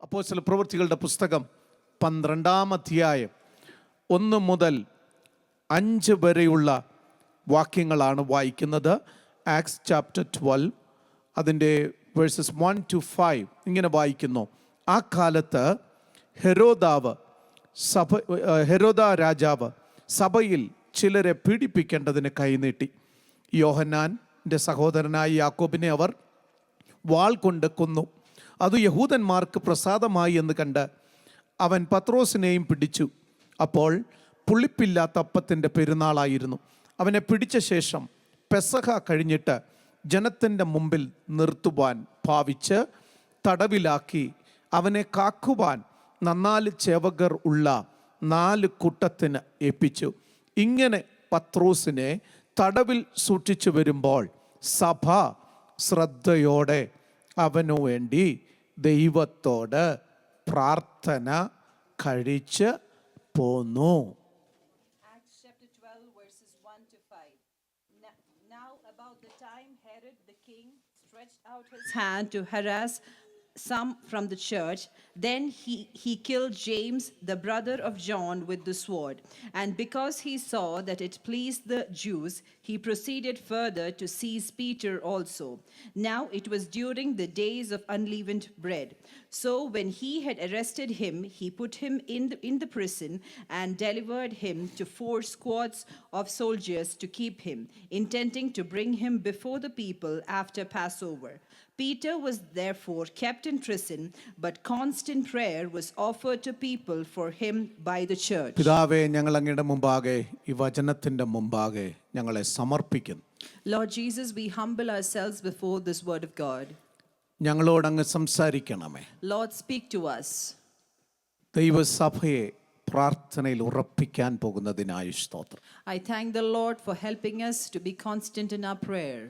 അപ്പോസ്തല പ്രവൃത്തികളുടെ പുസ്തകം 12-ാം അധ്യായം 1 മുതൽ 5 വരെയുള്ള വാക്യങ്ങളാണ് വായിക്കുന്നത്. ആക്ട്സ് ചാപ്റ്റർ 12 അതിൻ്റെ വേഴ്സസ് 1 to 5 ഇങ്ങനെ വായിക്കുന്നു. ആ കാലത്ത് ഹെരോദ രാജാവ് സഭയിൽ ചിലരെ പീഡിപ്പിക്കേണ്ടതിന് കൈനീട്ടി. യോഹന്നാൻ്റെ സഹോദരനായ യാക്കോബിനെ അവർ വാൾ കൊണ്ട് കൊന്നു. അത് യഹൂദന്മാർക്ക് പ്രസാദമായി എന്ന് കണ്ട് അവൻ പത്രോസിനെയും പിടിച്ചു. അപ്പോൾ പുളിപ്പില്ലാത്ത അപ്പത്തിൻ്റെ പെരുന്നാളായിരുന്നു. അവനെ പിടിച്ച ശേഷം പെസഹ കഴിഞ്ഞിട്ട് ജനത്തിൻ്റെ മുമ്പിൽ നിർത്തുവാൻ ഭാവിച്ച് തടവിലാക്കി അവനെ കാക്കുവാൻ 4 ചേവകർ ഉള്ള 4 കൂട്ടത്തിന് ഏൽപ്പിച്ചു. ഇങ്ങനെ പത്രോസിനെ തടവിൽ സൂക്ഷിച്ചു വരുമ്പോൾ സഭ ശ്രദ്ധയോടെ അവനു വേണ്ടി ദൈവത്തോട് പ്രാർത്ഥന കഴിച്ച് പോന്നു. Acts chapter 12 verses 1 to 5. Now about the time Herod the king stretched out his hand to harass some from the church, then he killed James, the brother of John, with the sword. And because he saw that it pleased the Jews, he proceeded further to seize Peter also. Now it was during the days of unleavened bread. So when he had arrested him, he put him in the prison and delivered him to 4 squads of soldiers to keep him, intending to bring him before the people after Passover. Peter was therefore kept in prison, but constant prayer was offered to people for him by the church. പിതാവേ, ഞങ്ങൾ അങ്ങയുടെ മുമ്പാകെ ഈ വചനത്തിൻ്റെ മുമ്പാകെ ഞങ്ങളെ സമർപ്പിക്കുന്നു. Lord Jesus, we humble ourselves before this word of God. ഞങ്ങളോട് അങ്ങ് സംസാരിക്കണമേ. Lord, speak to us. ദൈവസഭയെ പ്രാർത്ഥനയിൽ ഉറപ്പിക്കാൻ പോകുന്നതിനായി സ്തോത്രം. I thank the Lord for helping us to be constant in our prayer.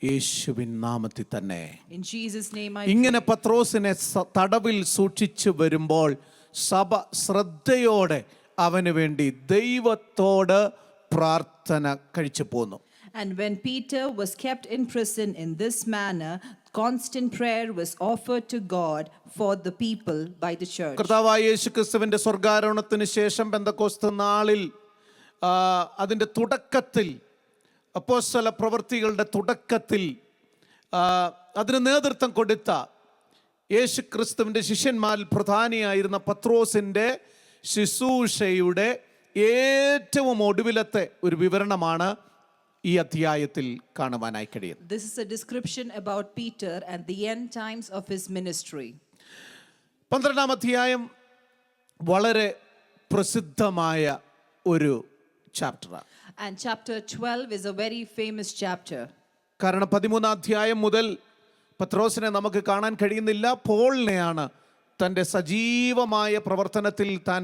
യേശുവിൻ നാമത്തിൽ തന്നെ. In Jesus' name I ഇങ്ങനെ പത്രോസിനെ തടവിൽ സൂക്ഷിച്ചു വരുമ്പോൾ സഭ ശ്രദ്ധയോടെ അവന് വേണ്ടി ദൈവത്തോട് പ്രാർത്ഥന കഴിച്ചു പോന്നു. And when Peter was kept in prison in this manner, constant prayer was offered to God for the people by the church. കർത്താവായ യേശുക്രിസ്തുവിന്റെ സ്വർഗ്ഗാരോഹണത്തിന് ശേഷം പെന്തക്കോസ്ത് നാളിൽ അതിൻ്റെ തുടക്കത്തിൽ അപ്പോസ്തല പ്രവൃത്തികളുടെ തുടക്കത്തിൽ അതിന് നേതൃത്വം കൊടുത്ത യേശുക്രിസ്തുവിൻ്റെ ശിഷ്യന്മാരിൽ പ്രധാനിയായിരുന്ന പത്രോസിൻ്റെ ശുശ്രൂഷയുടെ ഏറ്റവും ഒടുവിലത്തെ ഒരു വിവരണമാണ് ഈ അധ്യായത്തിൽ കാണുവാനായി കഴിയുന്നത്. This is a description about Peter and the end times of his ministry. 12-ാം അധ്യായം വളരെ പ്രസിദ്ധമായ ഒരു ചാപ്റ്ററാണ്. And chapter 12 is a very famous chapter. കാരണം 13-ാം അധ്യായം മുതൽ പത്രോസിനെ നമുക്ക് കാണാൻ കഴിയുന്നില്ല. പോളിനെയാണ് തൻ്റെ സജീവമായ പ്രവർത്തനത്തിൽ താൻ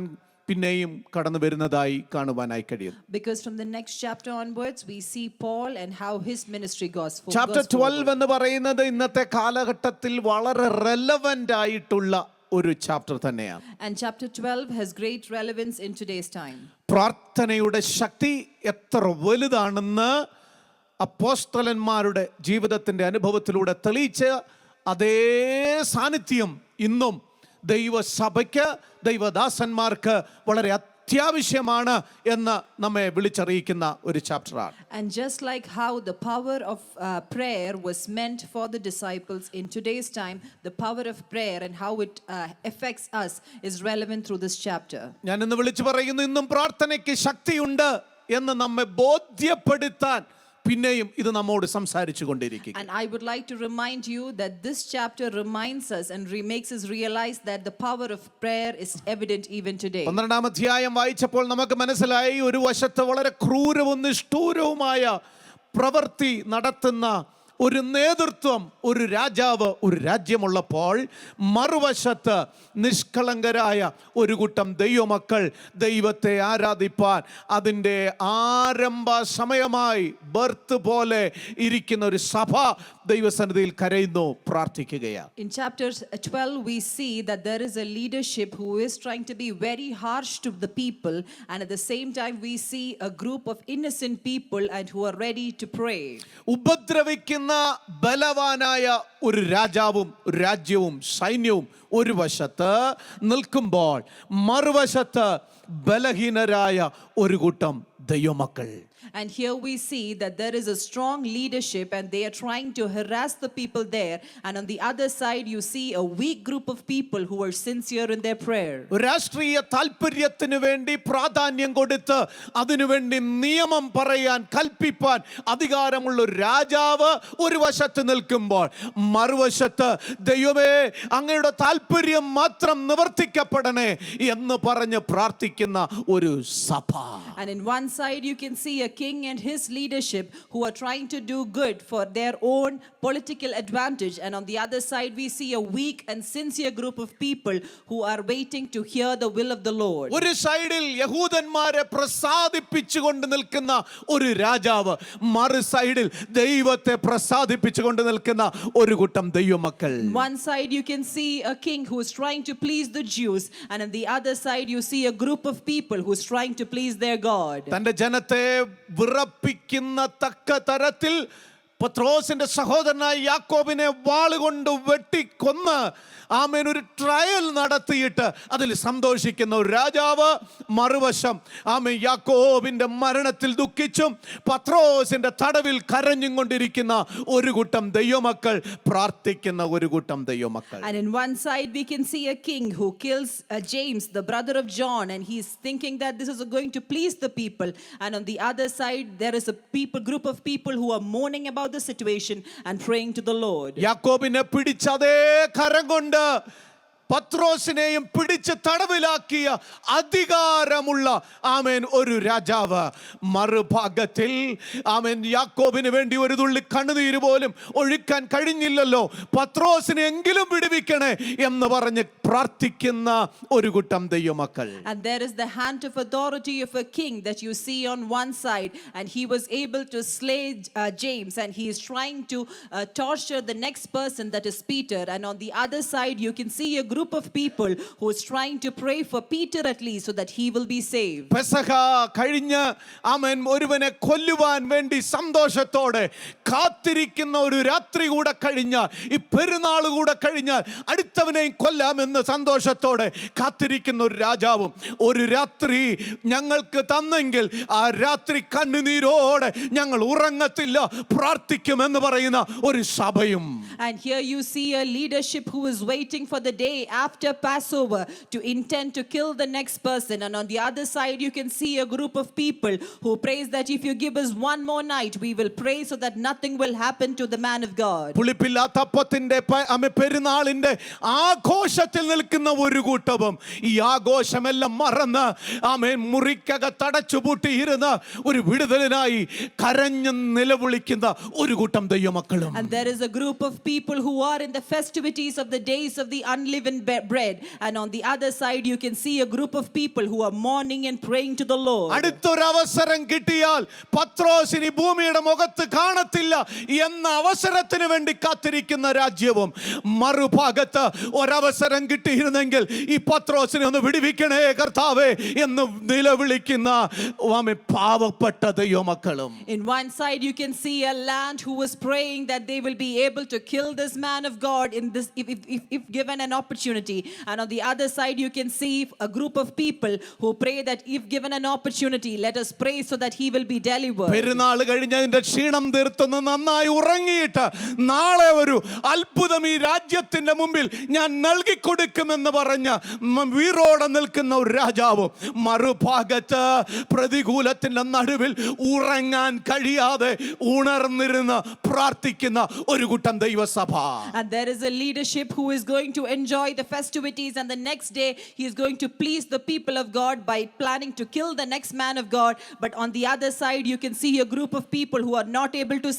പിന്നെയും കടന്നു വരുന്നതായി കാണുവാനായി കഴിയും. Because from the next chapter onwards we see Paul and how his ministry goes forward. Chapter 12 എന്ന് പറയുന്നത് ഇന്നത്തെ കാലഘട്ടത്തിൽ വളരെ റെലവൻ്റ് ആയിട്ടുള്ള ഒരു ചാപ്റ്റർ തന്നെയാണ്. And chapter 12 has great relevance in today's time. പ്രാർത്ഥനയുടെ ശക്തി എത്ര വലുതാണെന്ന് അപ്പോസ്തലന്മാരുടെ ജീവിതത്തിൻ്റെ അനുഭവത്തിലൂടെ തെളിയിച്ച അതേ സാന്നിധ്യം ഇന്നും ദൈവസഭയ്ക്ക് ദൈവദാസന്മാർക്ക് വളരെ അത്യാവശ്യമാണ് എന്ന് നമ്മെ വിളിച്ചറിയിക്കുന്ന ഒരു ചാപ്റ്ററാണ്. And just like how the power of prayer was meant for the disciples in today's time, the power of prayer and how it affects us is relevant through this chapter. ഞാൻ ഇന്ന് വിളിച്ചു പറയുന്നു, ഇന്നും പ്രാർത്ഥനയ്ക്ക് ശക്തിയുണ്ട് എന്ന് നമ്മെ ബോധ്യപ്പെടുത്താൻ പിന്നെയും ഇത് നമ്മോട് സംസാരിച്ചു കൊണ്ടിരിക്കുക. And I would like to remind you that this chapter reminds us and makes us realize that the power of prayer is evident even today. 12-ാം അധ്യായം വായിച്ചപ്പോൾ നമുക്ക് മനസ്സിലായി, ഒരു വശത്ത് വളരെ ക്രൂരവും നിഷ്ഠൂരവുമായ പ്രവൃത്തി നടത്തുന്ന ഒരു നേതൃത്വം, ഒരു രാജാവ്, ഒരു രാജ്യമുള്ളപ്പോൾ മറുവശത്ത് നിഷ്കളങ്കരായ ഒരു കൂട്ടം ദൈവമക്കൾ ദൈവത്തെ ആരാധിപ്പാൻ അതിൻ്റെ ആരംഭ സമയമായി ബർത്ത് പോലെ ഇരിക്കുന്ന ഒരു സഭ ദൈവസന്നിധിയിൽ കരയുന്നു, പ്രാർത്ഥിക്കുകയാണ്. In chapter 12 we see that there is a leadership who is trying to be very harsh to the people, and at the same time we see a group of innocent people and who are ready to pray. ഉപദ്രവിക്കുന്ന എന്ന ബലവാനായ ഒരു രാജാവും രാജ്യവും സൈന്യവും ഒരു വശത്ത് നിൽക്കുമ്പോൾ മറുവശത്ത് ബലഹീനരായ ഒരു കൂട്ടം ദൈവമക്കൾ. And here we see that there is a strong leadership and they are trying to harass the people there. And on the other side, you see a weak group of people who are sincere in their prayer. രാഷ്ട്രീയ താല്പര്യത്തിന് വേണ്ടി പ്രാധാന്യം കൊടുത്ത് അതിനുവേണ്ടി നിയമം പറയാൻ കൽപ്പിപ്പാൻ അധികാരമുള്ള ഒരു രാജാവ് ഒരു വശത്ത് നിൽക്കുമ്പോൾ മറുവശത്ത് ദൈവമേ അങ്ങയുടെ താല്പര്യം മാത്രം നിവർത്തിക്കപ്പെടണേ എന്ന് പറഞ്ഞ് പ്രാർത്ഥിക്കുന്ന ഒരു സഭ. And in one side, you can see a king and his leadership who are trying to do good for their own political advantage. And on the other side, we see a weak and sincere group of people who are waiting to hear the will of the Lord. ഒരു സൈഡിൽ യഹൂദന്മാരെ പ്രസാദിപ്പിച്ചുകൊണ്ട് നിൽക്കുന്ന ഒരു രാജാവ്, മറു സൈഡിൽ ദൈവത്തെ പ്രസാദിപ്പിച്ചുകൊണ്ട് നിൽക്കുന്ന ഒരു കൂട്ടം ദൈവമക്കൾ. One side you can see a king who is trying to please the Jews, and on the other side you see a group of people who is trying to please their God. തന്റെ ജനത്തെ വിറപ്പിക്കുന്ന തക്ക തരത്തിൽ പത്രോസിന്റെ സഹോദരനായ യാക്കോബിനെ വാളുകൊണ്ട് വെട്ടിക്കൊന്ന് ആമേൻ ഒരു trial നടത്തിയിട്ട് അതിൽ സന്തോഷിക്കുന്ന ഒരു രാജാവ്, മറുവശം ആമേൻ യാക്കോബിന്റെ മരണത്തിൽ ദുഃഖിച്ചും പത്രോസിന്റെ തടവിൽ കരഞ്ഞും കൊണ്ടിരിക്കുന്ന ഒരു കൂട്ടം ദൈവമക്കൾ, പ്രാർത്ഥിക്കുന്ന ഒരു കൂട്ടം ദൈവമക്കൾ. And in one side we can see a king who kills James, the brother of John, and he's thinking that this is going to please the people. And on the other side there is a group of people who are mourning about the situation and praying to the Lord. യാക്കോബിനെ പിടിച്ചതേ കരം കൊണ്ട് പത്രോസിനെയും പിടിച്ച് തടവിലാക്കിയ അധികാരമുള്ള ആമേൻ ഒരു രാജാവ്, മറുഭാഗത്തിൽ ആമേൻ യാക്കോബിന് വേണ്ടി ഒരു തുള്ളി കണ്ണുനീര് പോലും ഒഴുക്കാൻ കഴിഞ്ഞില്ലല്ലോ, പത്രോസിനെ എങ്കിലും വിടുവിക്കണേ എന്ന് പറഞ്ഞ് പ്രാർത്ഥിക്കുന്ന ഒരു കൂട്ടം ദൈവമക്കൾ. And there is the hand of authority of a king that you see on one side, and he was able to slay James, and he is trying to torture the next person, that is Peter. And on the other side you can see a group of people who is trying to pray for Peter at least so that he will be saved. പെസഹ കഴിഞ്ഞ് ആമേൻ ഒരുവനെ കൊല്ലുവാൻ വേണ്ടി സന്തോഷത്തോടെ കാത്തിരിക്കുന്ന ഒരു രാത്രി കൂടെ കഴിഞ്ഞാൽ, ഈ പെരുന്നാൾ കൂടെ കഴിഞ്ഞാൽ അടുത്തവനെയും കൊല്ലാമെന്ന് സന്തോഷത്തോടെ കാത്തിരിക്കുന്ന ഒരു രാജാവും, ഒരു രാത്രി ഞങ്ങൾക്ക് തന്നെങ്കിൽ ആ രാത്രി കണ്ണുനീരോടെ ഞങ്ങൾ ഉറങ്ങത്തില്ല പ്രാർത്ഥിക്കുമെന്ന് പറയുന്ന ഒരു സഭയും. And here you see a leadership who is waiting for the day after Passover to intend to kill the next person. And on the other side you can see a group of people who prays that if you give us one more night we will pray so that nothing will happen to the man of God. പുളിപ്പില്ലാത്ത അപ്പത്തിന്റെ പെരുന്നാളിന്റെ ആഘോഷത്തിൽ നിൽക്കുന്ന ഒരു കൂട്ടവും ഈ ആഘോഷമെല്ലാം മറന്ന് ആമേൻ മുറിക്കകത്തടച്ചുപൂട്ടിയിരുന്ന് ഒരു വിടുതലിനായി കരഞ്ഞു നിലവിളിക്കുന്ന ഒരു കൂട്ടം ദൈവമക്കളും. And there is a group of people who are in the festivities of the days of the unleavened bread, and on the other side you can see a group of people who are mourning and praying to the Lord. അടുത്തൊരു അവസരം കിട്ടിയാൽ പത്രോസിന് ഭൂമിയുടെ മുഖത്ത് കാണത്തില്ല എന്ന അവസരത്തിന് വേണ്ടി കാത്തിരിക്കുന്ന രാജ്യവും, മറുഭാഗത്ത് ഒരവസരം കിട്ടിയിരുന്നെങ്കിൽ ഈ പത്രോസിനെ ഒന്ന് വിടുവിക്കണേ കർത്താവേ എന്ന് നിലവിളിക്കുന്ന പാവപ്പെട്ട ദൈവമക്കളും. In one side you can see a land who was praying that they will be able to kill this man of God in this if given an opportunity. And on the other side you can see a group of people who pray that if given an opportunity let us pray so that he will be delivered. പെരുന്നാൾ കഴിഞ്ഞതിന്റെ ക്ഷീണം തീർത്തുന്ന നന്നായി ഉറങ്ങിയിട്ട് നാളെ ഒരു അത്ഭുതം ഈ രാജ്യത്തിന്റെ മുമ്പിൽ ഞാൻ നൽകി കൊടുക്കുമെന്ന് പറഞ്ഞ വീറോടെ നിൽക്കുന്ന ഒരു രാജാവും, മറുഭാഗത്ത് പ്രതികൂലത്തിന്റെ നടുവിൽ ഉറങ്ങാൻ കഴിയാതെ ഉണർന്നിരുന്ന് പ്രാർത്ഥിക്കുന്ന ഒരു കൂട്ടം ദൈവസഭ. And there is a leadership who is going to enjoy the festivities, and the next day he is going to please the people of God by planning to kill the next man of God. But on the other side you can see a group of people who are not able to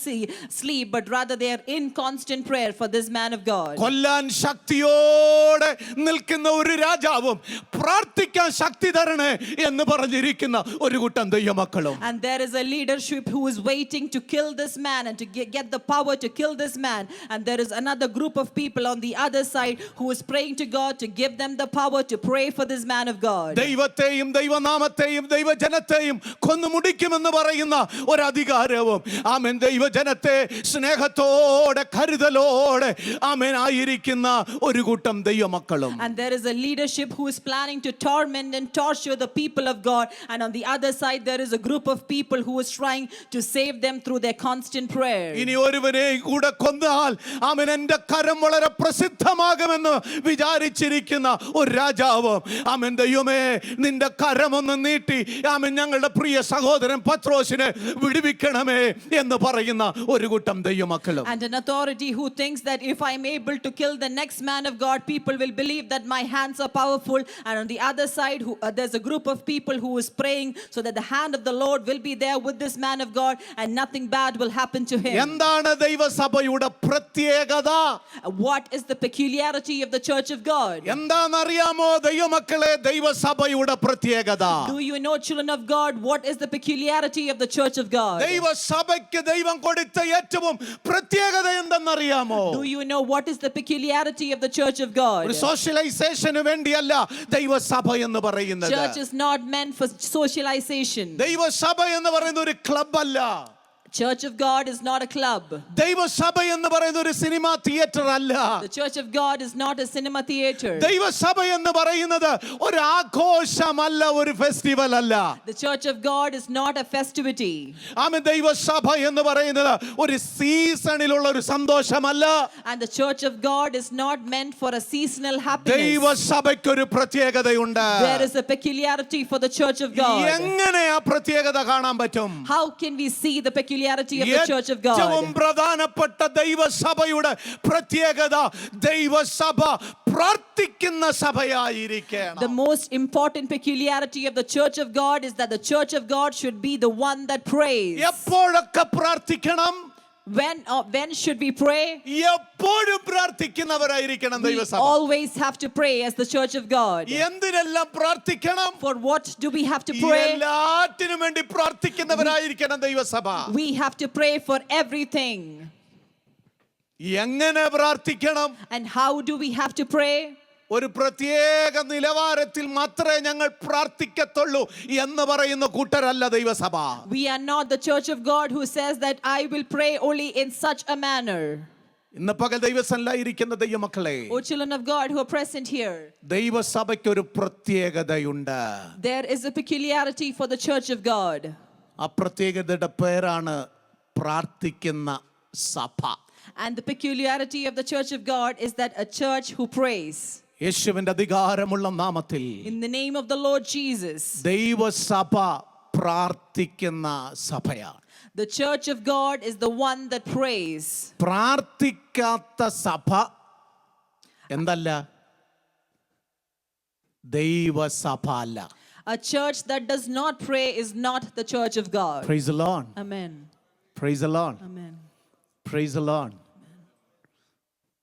sleep, but rather they are in constant prayer for this man of God. കൊല്ലാൻ ശക്തിയോടെ നിൽക്കുന്ന ഒരു രാജാവും പ്രാർത്ഥിക്കാൻ ശക്തി തരണേ എന്ന് പറഞ്ഞിരിക്കുന്ന ഒരു കൂട്ടം ദൈവമക്കളും. And there is a leadership who is waiting to kill this man and to get the power to kill this man, and there is another group of people on the other side who is praying praying to God to give them the power to pray for this man of God. ദൈവത്തെയും ദൈവനാമത്തെയും ദൈവജനത്തെയും കൊന്നു മുടിക്കുമെന്ന് പറയുന്ന ഒരധികാരവും ആമേൻ ദൈവജനത്തെ സ്നേഹത്തോടെ കരുതലോടെ ആമേൻ ആയിരിക്കുന്ന ഒരു കൂട്ടം ദൈവമക്കളും. And there is a leadership who is planning to torment and torture the people of God, and on the other side there is a group of people who is trying to save them through their constant prayer. ഇനി ഒരുവനെ കൂടെ കൊന്നാൽ ആമേൻ എൻ്റെ കരം വളരെ പ്രസിദ്ധമാകുമെന്ന് വിചാരിച്ചിരിക്കുന്ന ഒരു രാജാവ് ആമേൻ ദൈവമേ നിന്റെ കരമൊന്ന് നീട്ടി ആമേൻ ഞങ്ങളുടെ പ്രിയ സഹോദരൻ പത്രോസിനെ വിടുവിക്കണമേ എന്ന് പറയുന്ന ഒരു കൂട്ടം ദൈവമക്കളും. And an authority who thinks that if I am able to kill the next man of God, people will believe that my hands are powerful. And on the other side, there's a group of people who is praying so that the hand of the Lord will be there with this man of God and nothing bad will happen to him. എന്താണ് ദൈവസഭയുടെ പ്രത്യേകത? What is the peculiarity of the church of God? എന്താണെന്നറിയാമോ ദൈവമക്കളെ ദൈവസഭയുടെ പ്രത്യേകത? Do you know, children of God, what is the peculiarity of the church of God? ദൈവസഭയ്ക്ക് ദൈവം കൊടുത്ത ഏറ്റവും പ്രത്യേകത എന്തെന്നറിയാമോ? Do you know what is the peculiarity of the church of God? ഒരു സോഷ്യലൈസേഷന് വേണ്ടിയല്ല ദൈവസഭ എന്ന് പറയുന്നത്. Church is not meant for socialization. ദൈവസഭ എന്ന് പറയുന്ന ഒരു ക്ലബ് അല്ല. Church of God is not a club. ദൈവസഭ എന്ന് പറയുന്ന ഒരു സിനിമാ തിയേറ്റർ അല്ല. The church of God is not a cinema theater. ദൈവസഭ എന്ന് പറയുന്നത് ഒരു ആഘോഷമല്ല, ഒരു ഫെസ്റ്റിവൽ അല്ല. The church of God is not a festivity. ആമേൻ. ദൈവസഭ എന്ന് പറയുന്നത് ഒരു സീസണിലുള്ള ഒരു സന്തോഷമല്ല. And the church of God is not meant for a seasonal happiness. ദൈവസഭയ്ക്ക് ഒരു പ്രത്യേകതയുണ്ട്. There is a peculiarity for the church of God. എങ്ങനെ ആ പ്രത്യേകത കാണാൻ പറ്റും? How can we see the peculiarity of the church of God? ഏറ്റവും പ്രധാനപ്പെട്ട ദൈവസഭയുടെ പ്രത്യേകത ദൈവസഭ പ്രാർത്ഥിക്കുന്ന സഭയായിരിക്കണം. The most important peculiarity of the church of God is that the church of God should be the one that prays. എപ്പോഴൊക്കെ പ്രാർത്ഥിക്കണം? When should we pray? എപ്പോഴും പ്രാർത്ഥിക്കുന്നവരായിരിക്കണം We ദൈവസഭ. always have to pray as the church of God. എന്തിനെല്ലാം പ്രാർത്ഥിക്കണം? For what do we have to pray? എല്ലാറ്റിനും വേണ്ടി പ്രാർത്ഥിക്കുന്നവരായിരിക്കണം ദൈവസഭ. We have to pray for everything. എങ്ങനെ പ്രാർത്ഥിക്കണം? And how do we have to pray? ഒരു പ്രത്യേക നിലവാരത്തിൽ മാത്രമേ ഞങ്ങൾ പ്രാർത്ഥിക്കത്തുള്ളൂ എന്ന് പറയുന്ന കൂട്ടരല്ല ദൈവസഭ. We are not the church of God who says that I will pray only in such a manner. ഇന്ന് പകൽ ദൈവസന്നിധിയിലിരിക്കുന്ന ദൈവമക്കളെ, O children of God who are present here, ദൈവസഭയ്ക്ക് ഒരു പ്രത്യേകതയുണ്ട്. there is a peculiarity for the church of God. ആ പ്രത്യേകതയുടെ പേരാണ് പ്രാർത്ഥിക്കുന്ന സഭ. And the peculiarity of the church of God is that a church who prays. യേശുവിന്റെ അധികാരമുള്ള നാമത്തിൽ In the name of the Lord Jesus, ദൈവസഭ പ്രാർത്ഥിക്കുന്ന സഭയാണ്. the church of God is the one that prays. പ്രാർത്ഥിക്കാത്ത സഭ എന്തല്ല? ദൈവസഭ അല്ല. A church that does not pray is not the church of God. Praise the Lord. Amen. Praise the Lord. Amen. Praise the Lord.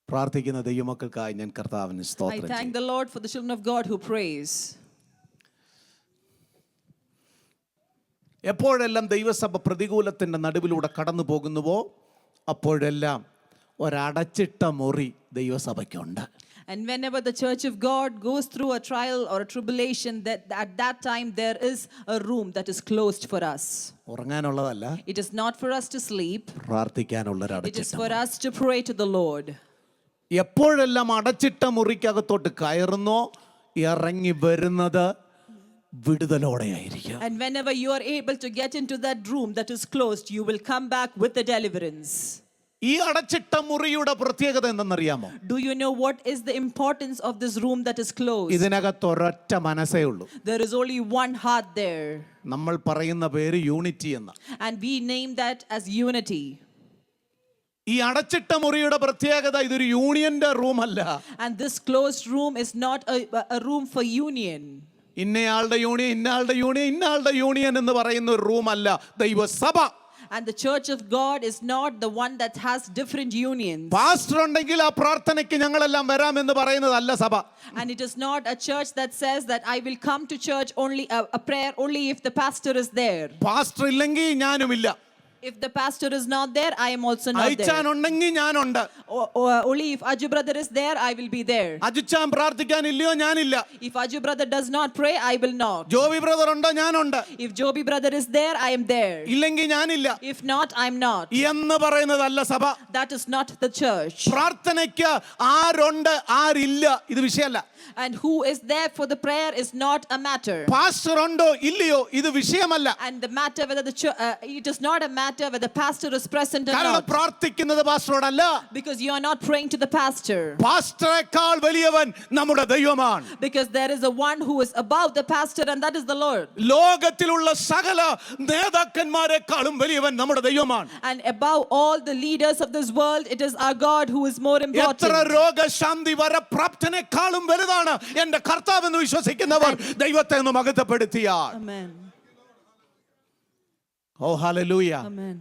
പ്രാർത്ഥിക്കുന്ന ദൈവമക്കൾക്കായി ഞാൻ കർത്താവിന് I സ്തോത്രം thank ചെയ്യുന്നു. the Lord for the children of God who prays. എപ്പോഴെല്ലാം ദൈവസഭ പ്രതികൂലത്തിന്റെ നടുവിലൂടെ കടന്നു പോകുന്നുവോ അപ്പോഴെല്ലാം ഒരടച്ചിട്ട മുറി ദൈവസഭയ്ക്കുണ്ട്. And whenever the church of God goes through a trial or a tribulation, that at that time there is a room that is closed for us. ഉറങ്ങാനുള്ളതല്ല, It is not for us to sleep. പ്രാർത്ഥിക്കാനുള്ള ഒരു It is അടച്ചിട്ട for മുറി. us to pray to the Lord. എപ്പോഴെല്ലാം അടച്ചിട്ട മുറിക്കകത്തോട്ട് കയറുന്നോ ഇറങ്ങി വരുന്നത് വിടുതലോടെയായിരിക്കും. And whenever you are able to get into that room that is closed, you will come back with the deliverance. ഈ അടച്ചിട്ട മുറിയുടെ പ്രത്യേകത എന്തെന്നറിയാമോ? Do you know what is the importance of this room that is closed? ഇതിനകത്ത് ഒരൊറ്റ മനസ്സേ ഉള്ളൂ. There is only one heart there. നമ്മൾ പറയുന്ന പേര് യൂണിറ്റി എന്ന. And we name that as unity. ഈ അടച്ചിട്ട മുറിയുടെ പ്രത്യേകത ഇതൊരു യൂണിയന്റെ റൂം അല്ല. And this closed room is not a room for union. ഇന്നയാളുടെ യൂണിയൻ, ഇന്നയാളുടെ യൂണിയൻ, ഇന്നയാളുടെ യൂണിയൻ എന്ന് പറയുന്ന ഒരു റൂം അല്ല ദൈവസഭ. And the church of God is not the one that has different unions. Pastor ഉണ്ടെങ്കിൽ ആ പ്രാർത്ഥനയ്ക്ക് ഞങ്ങളെല്ലാം വരാമെന്ന് പറയുന്നതല്ല സഭ. And it is not a church that says that I will come to church only a prayer only if the pastor is there. Pastor ഇല്ലെങ്കിൽ ഞാനുമില്ല. If the pastor is not there, I am also not there. അയച്ചാനുണ്ടെങ്കിൽ ഞാനുണ്ട്. Only if Aju brother is there, I will be there. അജിച്ചാൻ പ്രാർത്ഥിക്കാനില്ലയോ ഞാനില്ല. If Aju brother does not pray, I will not. Joby brother ഉണ്ടോ ഞാനുണ്ട്. If Joby brother is there, I am there. ഇല്ലെങ്കിൽ ഞാനില്ല If not, I am not. എന്ന് പറയുന്നതല്ല സഭ. That is not the church. പ്രാർത്ഥനയ്ക്ക് ആരുണ്ട് ആരില്ല ഇത് വിഷയമല്ല. And who is there for the prayer is not a matter. Pastor ഉണ്ടോ ഇല്ലയോ ഇത് വിഷയമല്ല. And the matter whether it is not a matter whether the pastor is present or കാരണം not. പ്രാർത്ഥിക്കുന്നത് പാസ്റ്ററോടല്ല. Because you are not praying to the pastor. പാസ്റ്ററേക്കാൾ വലിയവൻ നമ്മുടെ ദൈവമാണ്. Because there is a one who is above the pastor, and that is the Lord. ലോകത്തിലുള്ള സകല നേതാക്കന്മാരെക്കാളും വലിയവൻ നമ്മുടെ ദൈവമാണ്. And above all the leaders of this world, it is our God who is more എത്ര important. രോഗശാന്തി വരപ്രാപ്തനേക്കാളും വലുതാണ് എന്റെ കർത്താവ് എന്ന് വിശ്വസിക്കുന്നവർ ദൈവത്തെ ഒന്ന് മഹത്വപ്പെടുത്തിയാൽ. Amen. ഓ ഹല്ലേലൂയ. Amen.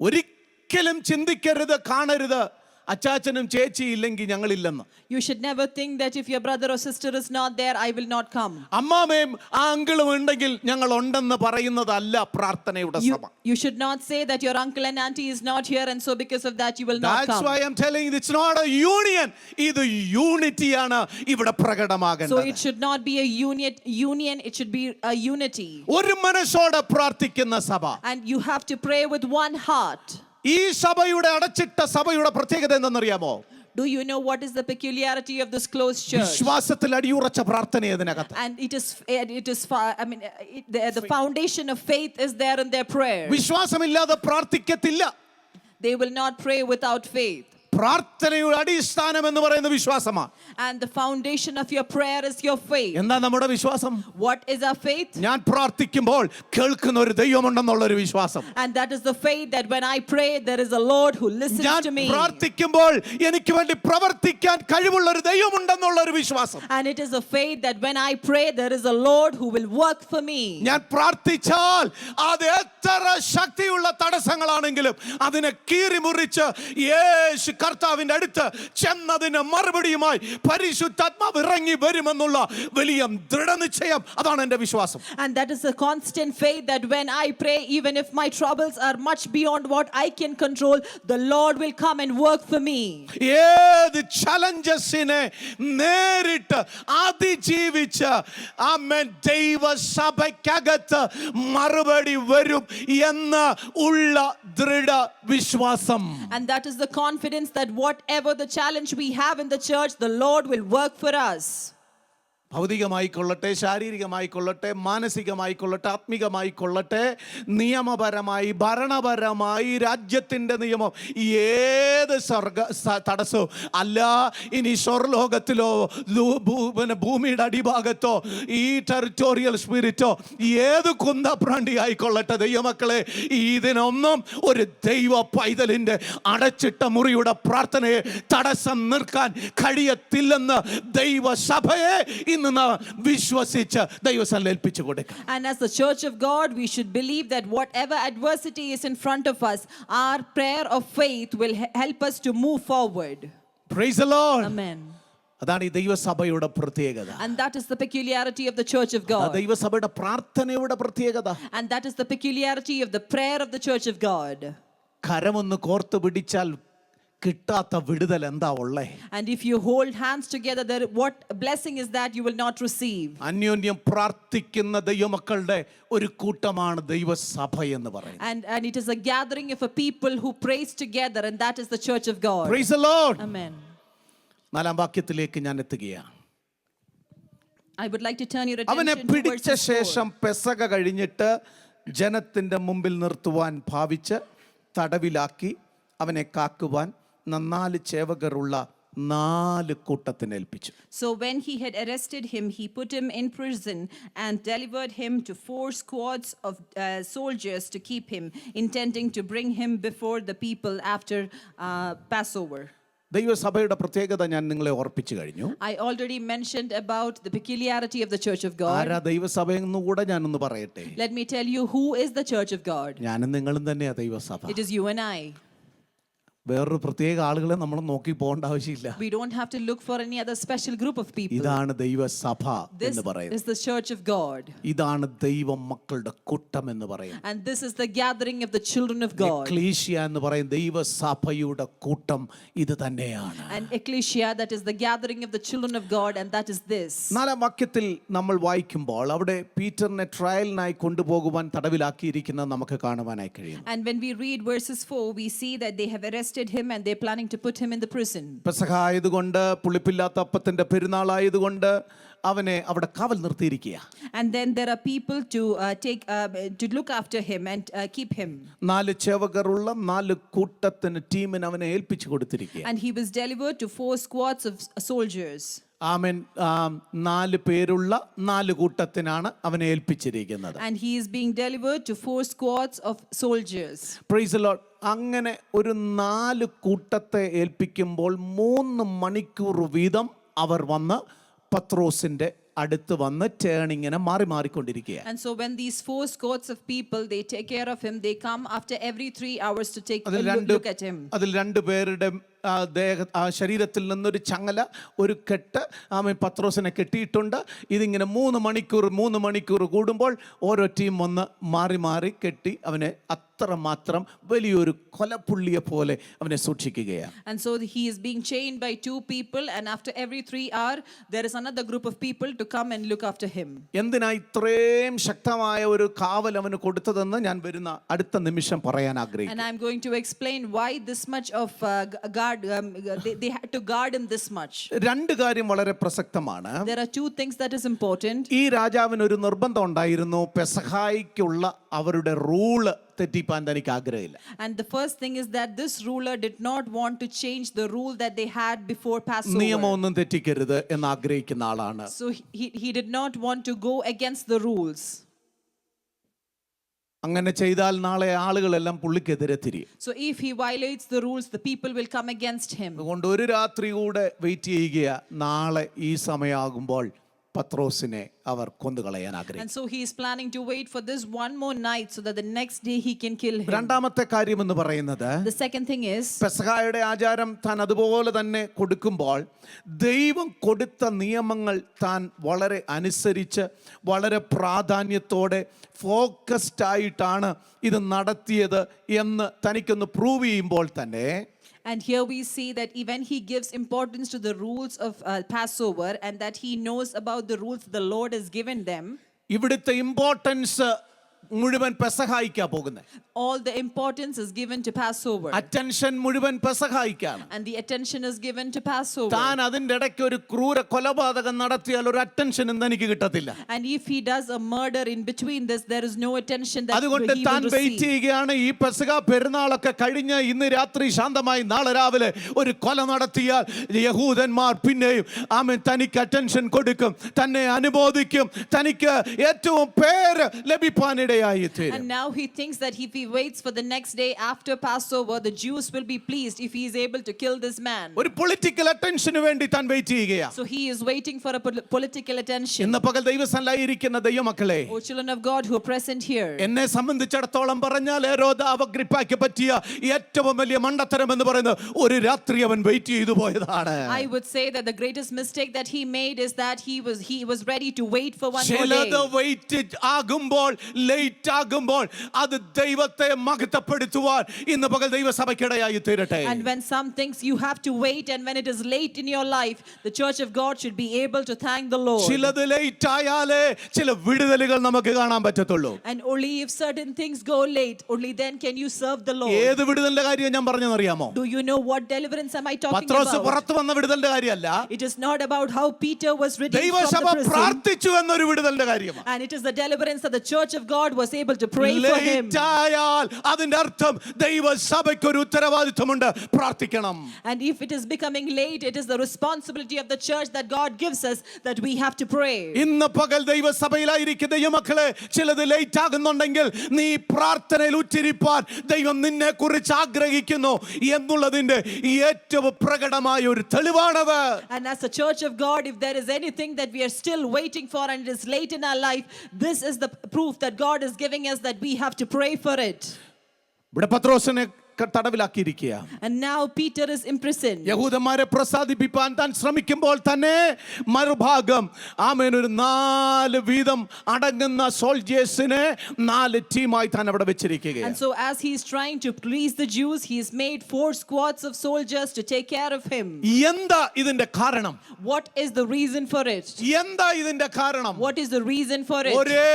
ഒരിക്കലും ചിന്തിക്കരുത് കാണരുത് അച്ചാച്ചനും ചേച്ചി ഇല്ലെങ്കിൽ ഞങ്ങളില്ലെന്ന്. You should never think that if your brother or sister is not there, I will not come. അമ്മാമയും ആ അങ്കിളും ഉണ്ടെങ്കിൽ ഞങ്ങൾ ഉണ്ടെന്ന് പറയുന്നതല്ല പ്രാർത്ഥനയുടെ സഭ. You should not say that your uncle and auntie is not here, and so because of that you will not That's come. why I'm telling you it's not a union. ഇത് യൂണിറ്റിയാണ് ഇവിടെ So പ്രകടമാകേണ്ടത്. it should not be a union, it should be a unity. ഒരു മനസ്സോടെ പ്രാർത്ഥിക്കുന്ന സഭ. And you have to pray with one heart. ഈ സഭയുടെ അടച്ചിട്ട സഭയുടെ പ്രത്യേകത എന്തെന്നറിയാമോ? Do you know what is the peculiarity of this closed church? വിശ്വാസത്തിൽ അടിയുറച്ച പ്രാർത്ഥന ഇതിനകത്ത്. And the foundation of faith is there in their prayer. വിശ്വാസമില്ലാതെ പ്രാർത്ഥിക്കത്തില്ല. They will not pray without faith. പ്രാർത്ഥനയുടെ അടിസ്ഥാനം എന്ന് പറയുന്ന വിശ്വാസമാണ്. And the foundation of your prayer is your faith. എന്താ നമ്മുടെ വിശ്വാസം? What is our faith? ഞാൻ പ്രാർത്ഥിക്കുമ്പോൾ കേൾക്കുന്ന ഒരു ദൈവമുണ്ടെന്നുള്ള ഒരു വിശ്വാസം. And that is the faith that when I pray there is a Lord who listens ഞാൻ to me. പ്രാർത്ഥിക്കുമ്പോൾ എനിക്ക് വേണ്ടി പ്രവർത്തിക്കാൻ കഴിവുള്ള ഒരു ദൈവമുണ്ടെന്നുള്ള ഒരു വിശ്വാസം. And it is a faith that when I pray there is a Lord who will work for me. ഞാൻ പ്രാർത്ഥിച്ചാൽ അത് എത്ര ശക്തിയുള്ള തടസ്സങ്ങളാണെങ്കിലും അതിനെ കീറി മുറിച്ച് യേശു കർത്താവിന്റെ അടുത്ത് ചെന്നതിന് മറുപടിയുമായി പരിശുദ്ധാത്മാവ് ഇറങ്ങി വരുമെന്നുള്ള വലിയ ദൃഢനിശ്ചയം അതാണ് എൻ്റെ വിശ്വാസം. And that is a constant faith that when I pray, even if my troubles are much beyond what I can control, the Lord will come and work for me. ഏത് ചലഞ്ചസിനെ നേരിട്ട് അതിജീവിച്ച് ആമേൻ ദൈവസഭയ്ക്കകത്ത് മറുപടി വരും എന്ന് ഉള്ള ദൃഢ വിശ്വാസം. And that is the confidence that whatever the challenge we have in the church, the Lord will work for us. ഭൗതികമായി കൊള്ളട്ടെ, ശാരീരികമായി കൊള്ളട്ടെ, മാനസികമായി കൊള്ളട്ടെ, ആത്മികമായി കൊള്ളട്ടെ, നിയമപരമായി, ഭരണപരമായി, രാജ്യത്തിൻ്റെ നിയമം, ഏത് തടസ്സവും അല്ല. ഇനി സ്വർലോകത്തിലോ ഭൂമിയുടെ അടിഭാഗത്തോ ഈ ടെറിറ്റോറിയൽ സ്പിരിറ്റോ ഏത് കുന്തപ്രാണ്ടി ആയിക്കൊള്ളട്ടെ ദൈവമക്കളെ, ഇതിനൊന്നും ഒരു ദൈവ പൈതലിൻ്റെ അടച്ചിട്ട മുറിയുടെ പ്രാർത്ഥനയെ തടസ്സം നിർക്കാൻ കഴിയത്തില്ലെന്ന് ദൈവസഭയെ വിശ്വസിച്ച് ദൈവസന്നിധിയിൽ ഏൽപ്പിച്ചു കൊടുക്കുക. And as the church of God, we should believe that whatever adversity is in front of us, our prayer of faith will help us to move forward. Praise the Lord. Amen. അതാണ് ഈ ദൈവസഭയുടെ പ്രത്യേകത. And that is the peculiarity of the church of God. ദൈവസഭയുടെ പ്രാർത്ഥനയുടെ പ്രത്യേകത. And that is the peculiarity of the prayer of the church of God. കരമൊന്ന് കോർത്തു പിടിച്ചാൽ കിട്ടാത്ത വിടുതൽ എന്താ ഉള്ളേ? And if you hold hands together, what blessing is that you will not receive? അന്യോന്യം പ്രാർത്ഥിക്കുന്ന ദൈവമക്കളുടെ ഒരു കൂട്ടമാണ് ദൈവസഭ എന്ന് പറയുന്നത്. And it is a gathering of a people who prays together, and that is the church of God. Praise the Lord. Amen. നാലാം വാക്യത്തിലേക്ക് ഞാൻ എത്തുകയാണ്. I would like to turn your അവനെ attention to പിടിച്ച verse 4. ശേഷം പെസക കഴിഞ്ഞിട്ട് ജനത്തിന്റെ മുമ്പിൽ നിർത്തുവാൻ ഭാവിച്ച് തടവിലാക്കി അവനെ കാക്കുവാൻ 4 ചേവകരുള്ള 4 കൂട്ടത്തിന് ഏൽപ്പിച്ചു. So when he had arrested him, he put him in prison and delivered him to 4 squads of soldiers to keep him, intending to bring him before the people after Passover. ദൈവസഭയുടെ പ്രത്യേകത ഞാൻ നിങ്ങളെ ഓർപ്പിച്ചു കഴിഞ്ഞു. I already mentioned about the peculiarity of the church of God. ആരാ ദൈവസഭ എന്നുകൂടെ ഞാനൊന്ന് പറയട്ടെ. Let me tell you who is the church of God. ഞാനും നിങ്ങളും തന്നെയാ ദൈവസഭ. It is you and I. വേറൊരു പ്രത്യേക ആളുകളെ നമ്മൾ നോക്കി പോകേണ്ട ആവശ്യമില്ല. We don't have to look for any other special group of people. ഇതാണ് ദൈവസഭ This എന്ന് പറയുന്നത്. is the church of God. ഇതാണ് ദൈവ മക്കളുടെ കൂട്ടം എന്ന് പറയുന്നത്. And this is the gathering of the children of God. Ecclesia എന്ന് പറയും ദൈവസഭയുടെ കൂട്ടം ഇത് തന്നെയാണ്. And ecclesia, that is the gathering of the children of God, and that is this. 4-ാം വാക്യത്തിൽ നമ്മൾ വായിക്കുമ്പോൾ അവിടെ പീറ്ററിനെ ട്രയലിനായി കൊണ്ടുപോകുവാൻ തടവിലാക്കിയിരിക്കുന്നത് നമുക്ക് കാണുവാനായി കഴിയും. And when we read verses 4, we see that they have arrested him and they're planning to put him in the prison. പെസഹ ആയതുകൊണ്ട് പുളിപ്പില്ലാത്ത അപ്പത്തിന്റെ പെരുന്നാളായതുകൊണ്ട് അവനെ അവിടെ കാവൽ നിർത്തിയിരിക്കുക. And then there are people to look after him and keep him. 4 ചേവകരുള്ള 4 കൂട്ടത്തിന് ടീമിന് അവനെ ഏൽപ്പിച്ചു കൊടുത്തിരിക്കുക. And he was delivered to 4 squads of soldiers. ആമേൻ. 4 പേരുള്ള 4 കൂട്ടത്തിനാണ് അവനെ ഏൽപ്പിച്ചിരിക്കുന്നത്. And he is being delivered to 4 squads of soldiers. Praise the Lord. അങ്ങനെ ഒരു 4 കൂട്ടത്തെ ഏൽപ്പിക്കുമ്പോൾ 3 മണിക്കൂർ വീതം അവർ വന്ന് പത്രോസിന്റെ അടുത്ത് വന്ന് ടേണിങ്ങിനെ മാറിക്കൊണ്ടിരിക്കുക. And so when these 4 squads of people, they take care of him, they come after every 3 hours to take a look at him. അതിൽ 2 പേരുടെ ശരീരത്തിൽ നിന്നൊരു ചങ്ങല, ഒരു കെട്ട് പത്രോസിനെ കെട്ടിയിട്ടുണ്ട്. ഇതിങ്ങനെ 3 മണിക്കൂർ കൂടുമ്പോൾ ഓരോ ടീം വന്ന് മാറി കെട്ടി അവനെ അത്രമാത്രം വലിയൊരു കൊലപ്പുള്ളിയെ പോലെ അവനെ സൂക്ഷിക്കുകയാണ്. And so he is being chained by 2 people, and after every 3 hours there is another group of people to come and look after him. എന്തിനാ ഇത്രയും ശക്തമായ ഒരു കാവൽ അവന് കൊടുത്തതെന്ന് ഞാൻ വരുന്ന അടുത്ത നിമിഷം പറയാൻ ആഗ്രഹിക്കുന്നു. And I'm going to explain why this much of they had to guard him this much. 2 കാര്യം വളരെ പ്രസക്തമാണ്. There are 2 things that is important. ഈ രാജാവിന് ഒരു നിർബന്ധം ഉണ്ടായിരുന്നു. പെസഹായ്ക്കുള്ള അവരുടെ റൂള് തെറ്റിപ്പാൻ തനിക്ക് ആഗ്രഹമില്ല. And the first thing is that this ruler did not want to change the rule that they had before Passover. നിയമമൊന്നും തെറ്റിക്കരുത് എന്ന് ആഗ്രഹിക്കുന്ന ആളാണ്. So he did not want to go against the rules. അങ്ങനെ ചെയ്താൽ നാളെ ആളുകളെല്ലാം പുള്ളിക്കെതിരെ തിരിയും. So if he violates the rules, the people will come against him. അതുകൊണ്ട് ഒരു രാത്രി കൂടെ വെയിറ്റ് ചെയ്യുക. നാളെ ഈ സമയമാകുമ്പോൾ പത്രോസിനെ അവർ കൊന്നുകളയാൻ ആഗ്രഹിക്കുന്നു. And so he is planning to wait for this one more night so that the next day he can kill him. രണ്ടാമത്തെ കാര്യം എന്ന് പറയുന്നത്, The second thing is, പെസഹായുടെ ആചാരം താൻ അതുപോലെ തന്നെ കൊടുക്കുമ്പോൾ ദൈവം കൊടുത്ത നിയമങ്ങൾ താൻ വളരെ അനുസരിച്ച് വളരെ പ്രാധാന്യത്തോടെ ഫോക്കസ്ഡ് ആയിട്ടാണ് ഇത് നടത്തിയത് എന്ന് തനിക്കൊന്ന് പ്രൂവ് ചെയ്യുമ്പോൾ തന്നെ, and here we see that even he gives importance to the rules of Passover, and that he knows about the rules the Lord has given them. ഇവിടുത്തെ ഇമ്പോർട്ടൻസ് മുഴുവൻ പെസഹായിക്കാ പോകുന്നത്. All the importance is given to Passover. Attention മുഴുവൻ പെസഹായിക്കാണ്. And the attention is given to Passover. താൻ അതിന്റെ ഇടയ്ക്ക് ഒരു ക്രൂര കൊലപാതകം നടത്തിയാൽ ഒരു അറ്റൻഷനും തനിക്ക് കിട്ടത്തില്ല. And if he does a murder in between this, there is no attention that അതുകൊണ്ട് he താൻ will വെയിറ്റ് receive. ചെയ്യുകയാണ്. ഈ പെസഹ പെരുന്നാളൊക്കെ കഴിഞ്ഞ് ഇന്ന് രാത്രി ശാന്തമായി നാളെ രാവിലെ ഒരു കൊല നടത്തിയാൽ യഹൂദന്മാർ പിന്നെയും ആമേൻ തനിക്ക് അറ്റൻഷൻ കൊടുക്കും, തന്നെ അനുമോദിക്കും, തനിക്ക് ഏറ്റവും പേര് ലഭിക്കാനിടയായി തീരും. And now he thinks that if he waits for the next day after Passover, the Jews will be pleased if he is able to kill this man. ഒരു പൊളിറ്റിക്കൽ അറ്റൻഷന് വേണ്ടി താൻ വെയിറ്റ് ചെയ്യുകയാണ്. So he is waiting for a political attention. ഇന്ന് പകൽ ദൈവസന്നിധിയിലിരിക്കുന്ന ദൈവമക്കളെ, O children of God who are present here, എന്നെ സംബന്ധിച്ചിടത്തോളം പറഞ്ഞാൽ ഹെരോദാവ് അഗ്രിപ്പായ്ക്ക് പറ്റിയ ഏറ്റവും വലിയ മണ്ടത്തരം എന്ന് പറയുന്നത് ഒരു രാത്രി അവൻ വെയിറ്റ് ചെയ്തു പോയതാണ്. I would say that the greatest mistake that he made is that he was ready to wait for one more ചിലത് day. വെയിറ്റ് ആകുമ്പോൾ ലേറ്റ് ആകുമ്പോൾ അത് ദൈവത്തെ മഹത്വപ്പെടുത്തുവാൻ ഇന്ന് പകൽ ദൈവസഭയ്ക്കിടയായി തീരട്ടെ. And when some things you have to wait, and when it is late in your life, the church of God should be able to thank the Lord. ചിലത് late ആയാലേ ചില വിടുതലുകൾ നമുക്ക് കാണാൻ പറ്റത്തുള്ളൂ. And only if certain things go late, only then can you serve the Lord. ഏത് വിടുതലിന്റെ കാര്യം ഞാൻ പറഞ്ഞെന്നറിയാമോ? Do you know what deliverance am I talking Pathros about? പുറത്തു വന്ന വിടുതലിന്റെ കാര്യമല്ല. It is not about how Peter was redeemed from ദൈവസഭ the prison. പ്രാർത്ഥിച്ചു എന്നൊരു വിടുതലിന്റെ കാര്യമാണ്. And it is the deliverance that the church of God was able to pray for him. Late ആയാൽ അതിന്റെ അർത്ഥം ദൈവസഭയ്ക്ക് ഒരു ഉത്തരവാദിത്വമുണ്ട്, പ്രാർത്ഥിക്കണം. And if it is becoming late, it is the responsibility of the church that God gives us that we have to pray. ഇന്ന് പകൽ ദൈവസഭയിലായിരിക്കുന്ന ദൈവമക്കളെ, ചിലത് ലേറ്റ് ആകുന്നുണ്ടെങ്കിൽ നീ പ്രാർത്ഥനയിൽ ഉറ്റിരിപ്പാൻ ദൈവം നിന്നെ കുറിച്ച് ആഗ്രഹിക്കുന്നു എന്നുള്ളതിന്റെ ഏറ്റവും പ്രകടമായ ഒരു തെളിവാണത്. And as a church of God, if there is anything that we are still waiting for and it is late in our life, this is the proof that God is giving us that we have to pray for it. ഇവിടെ പത്രോസിനെ തടവിലാക്കിയിരിക്കുക. And now Peter is imprisoned. യഹൂദന്മാരെ പ്രസാദിപ്പിക്കാൻ താൻ ശ്രമിക്കുമ്പോൾ തന്നെ മറുഭാഗം ആമേൻ ഒരു 4 വീതം അടങ്ങുന്ന സോൾജേഴ്സിനെ 4 ടീമായി താൻ അവിടെ വെച്ചിരിക്കുകയാണ്. And so as he is trying to please the Jews, he has made 4 squads of soldiers to take care of him. എന്താ ഇതിന്റെ കാരണം? What is the reason for it? എന്താ ഇതിന്റെ കാരണം? What is the reason for it? ഒരേ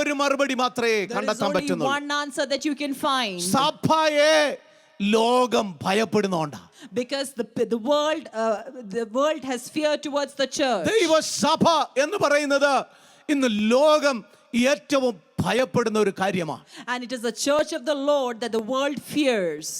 ഒരു മറുപടി മാത്രമേ There is കണ്ടെത്താൻ only പറ്റുന്നുള്ളൂ. one answer that you can find. സഭയെ ലോകം ഭയപ്പെടുന്നോണ്ടാ. Because the world has fear towards the church. ദൈവസഭ എന്ന് പറയുന്നത് ഇന്ന് ലോകം ഏറ്റവും ഭയപ്പെടുന്ന ഒരു കാര്യമാണ്. And it is the church of the Lord that the world fears.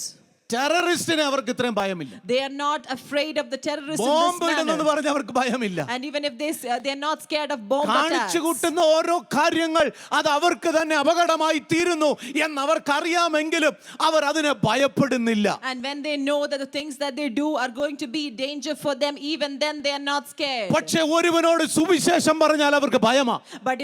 ടെററിസ്റ്റിനെ അവർക്ക് ഇത്രയും ഭയമില്ല. They are not afraid of the terrorists in bomb this ഇടുന്നെന്ന് manner. പറഞ്ഞ് അവർക്ക് ഭയമില്ല. And even if they are not scared of bomb attacks. കാണിച്ചു കൂട്ടുന്ന ഓരോ കാര്യങ്ങൾ അത് അവർക്ക് തന്നെ അപകടമായി തീരുന്നു എന്ന് അവർക്കറിയാമെങ്കിലും അവർ അതിനെ ഭയപ്പെടുന്നില്ല. And when they know that the things that they do are going to be danger for them, even then they are not scared. പക്ഷേ ഒരുവനോട് സുവിശേഷം പറഞ്ഞാൽ അവർക്ക് ഭയമാ. But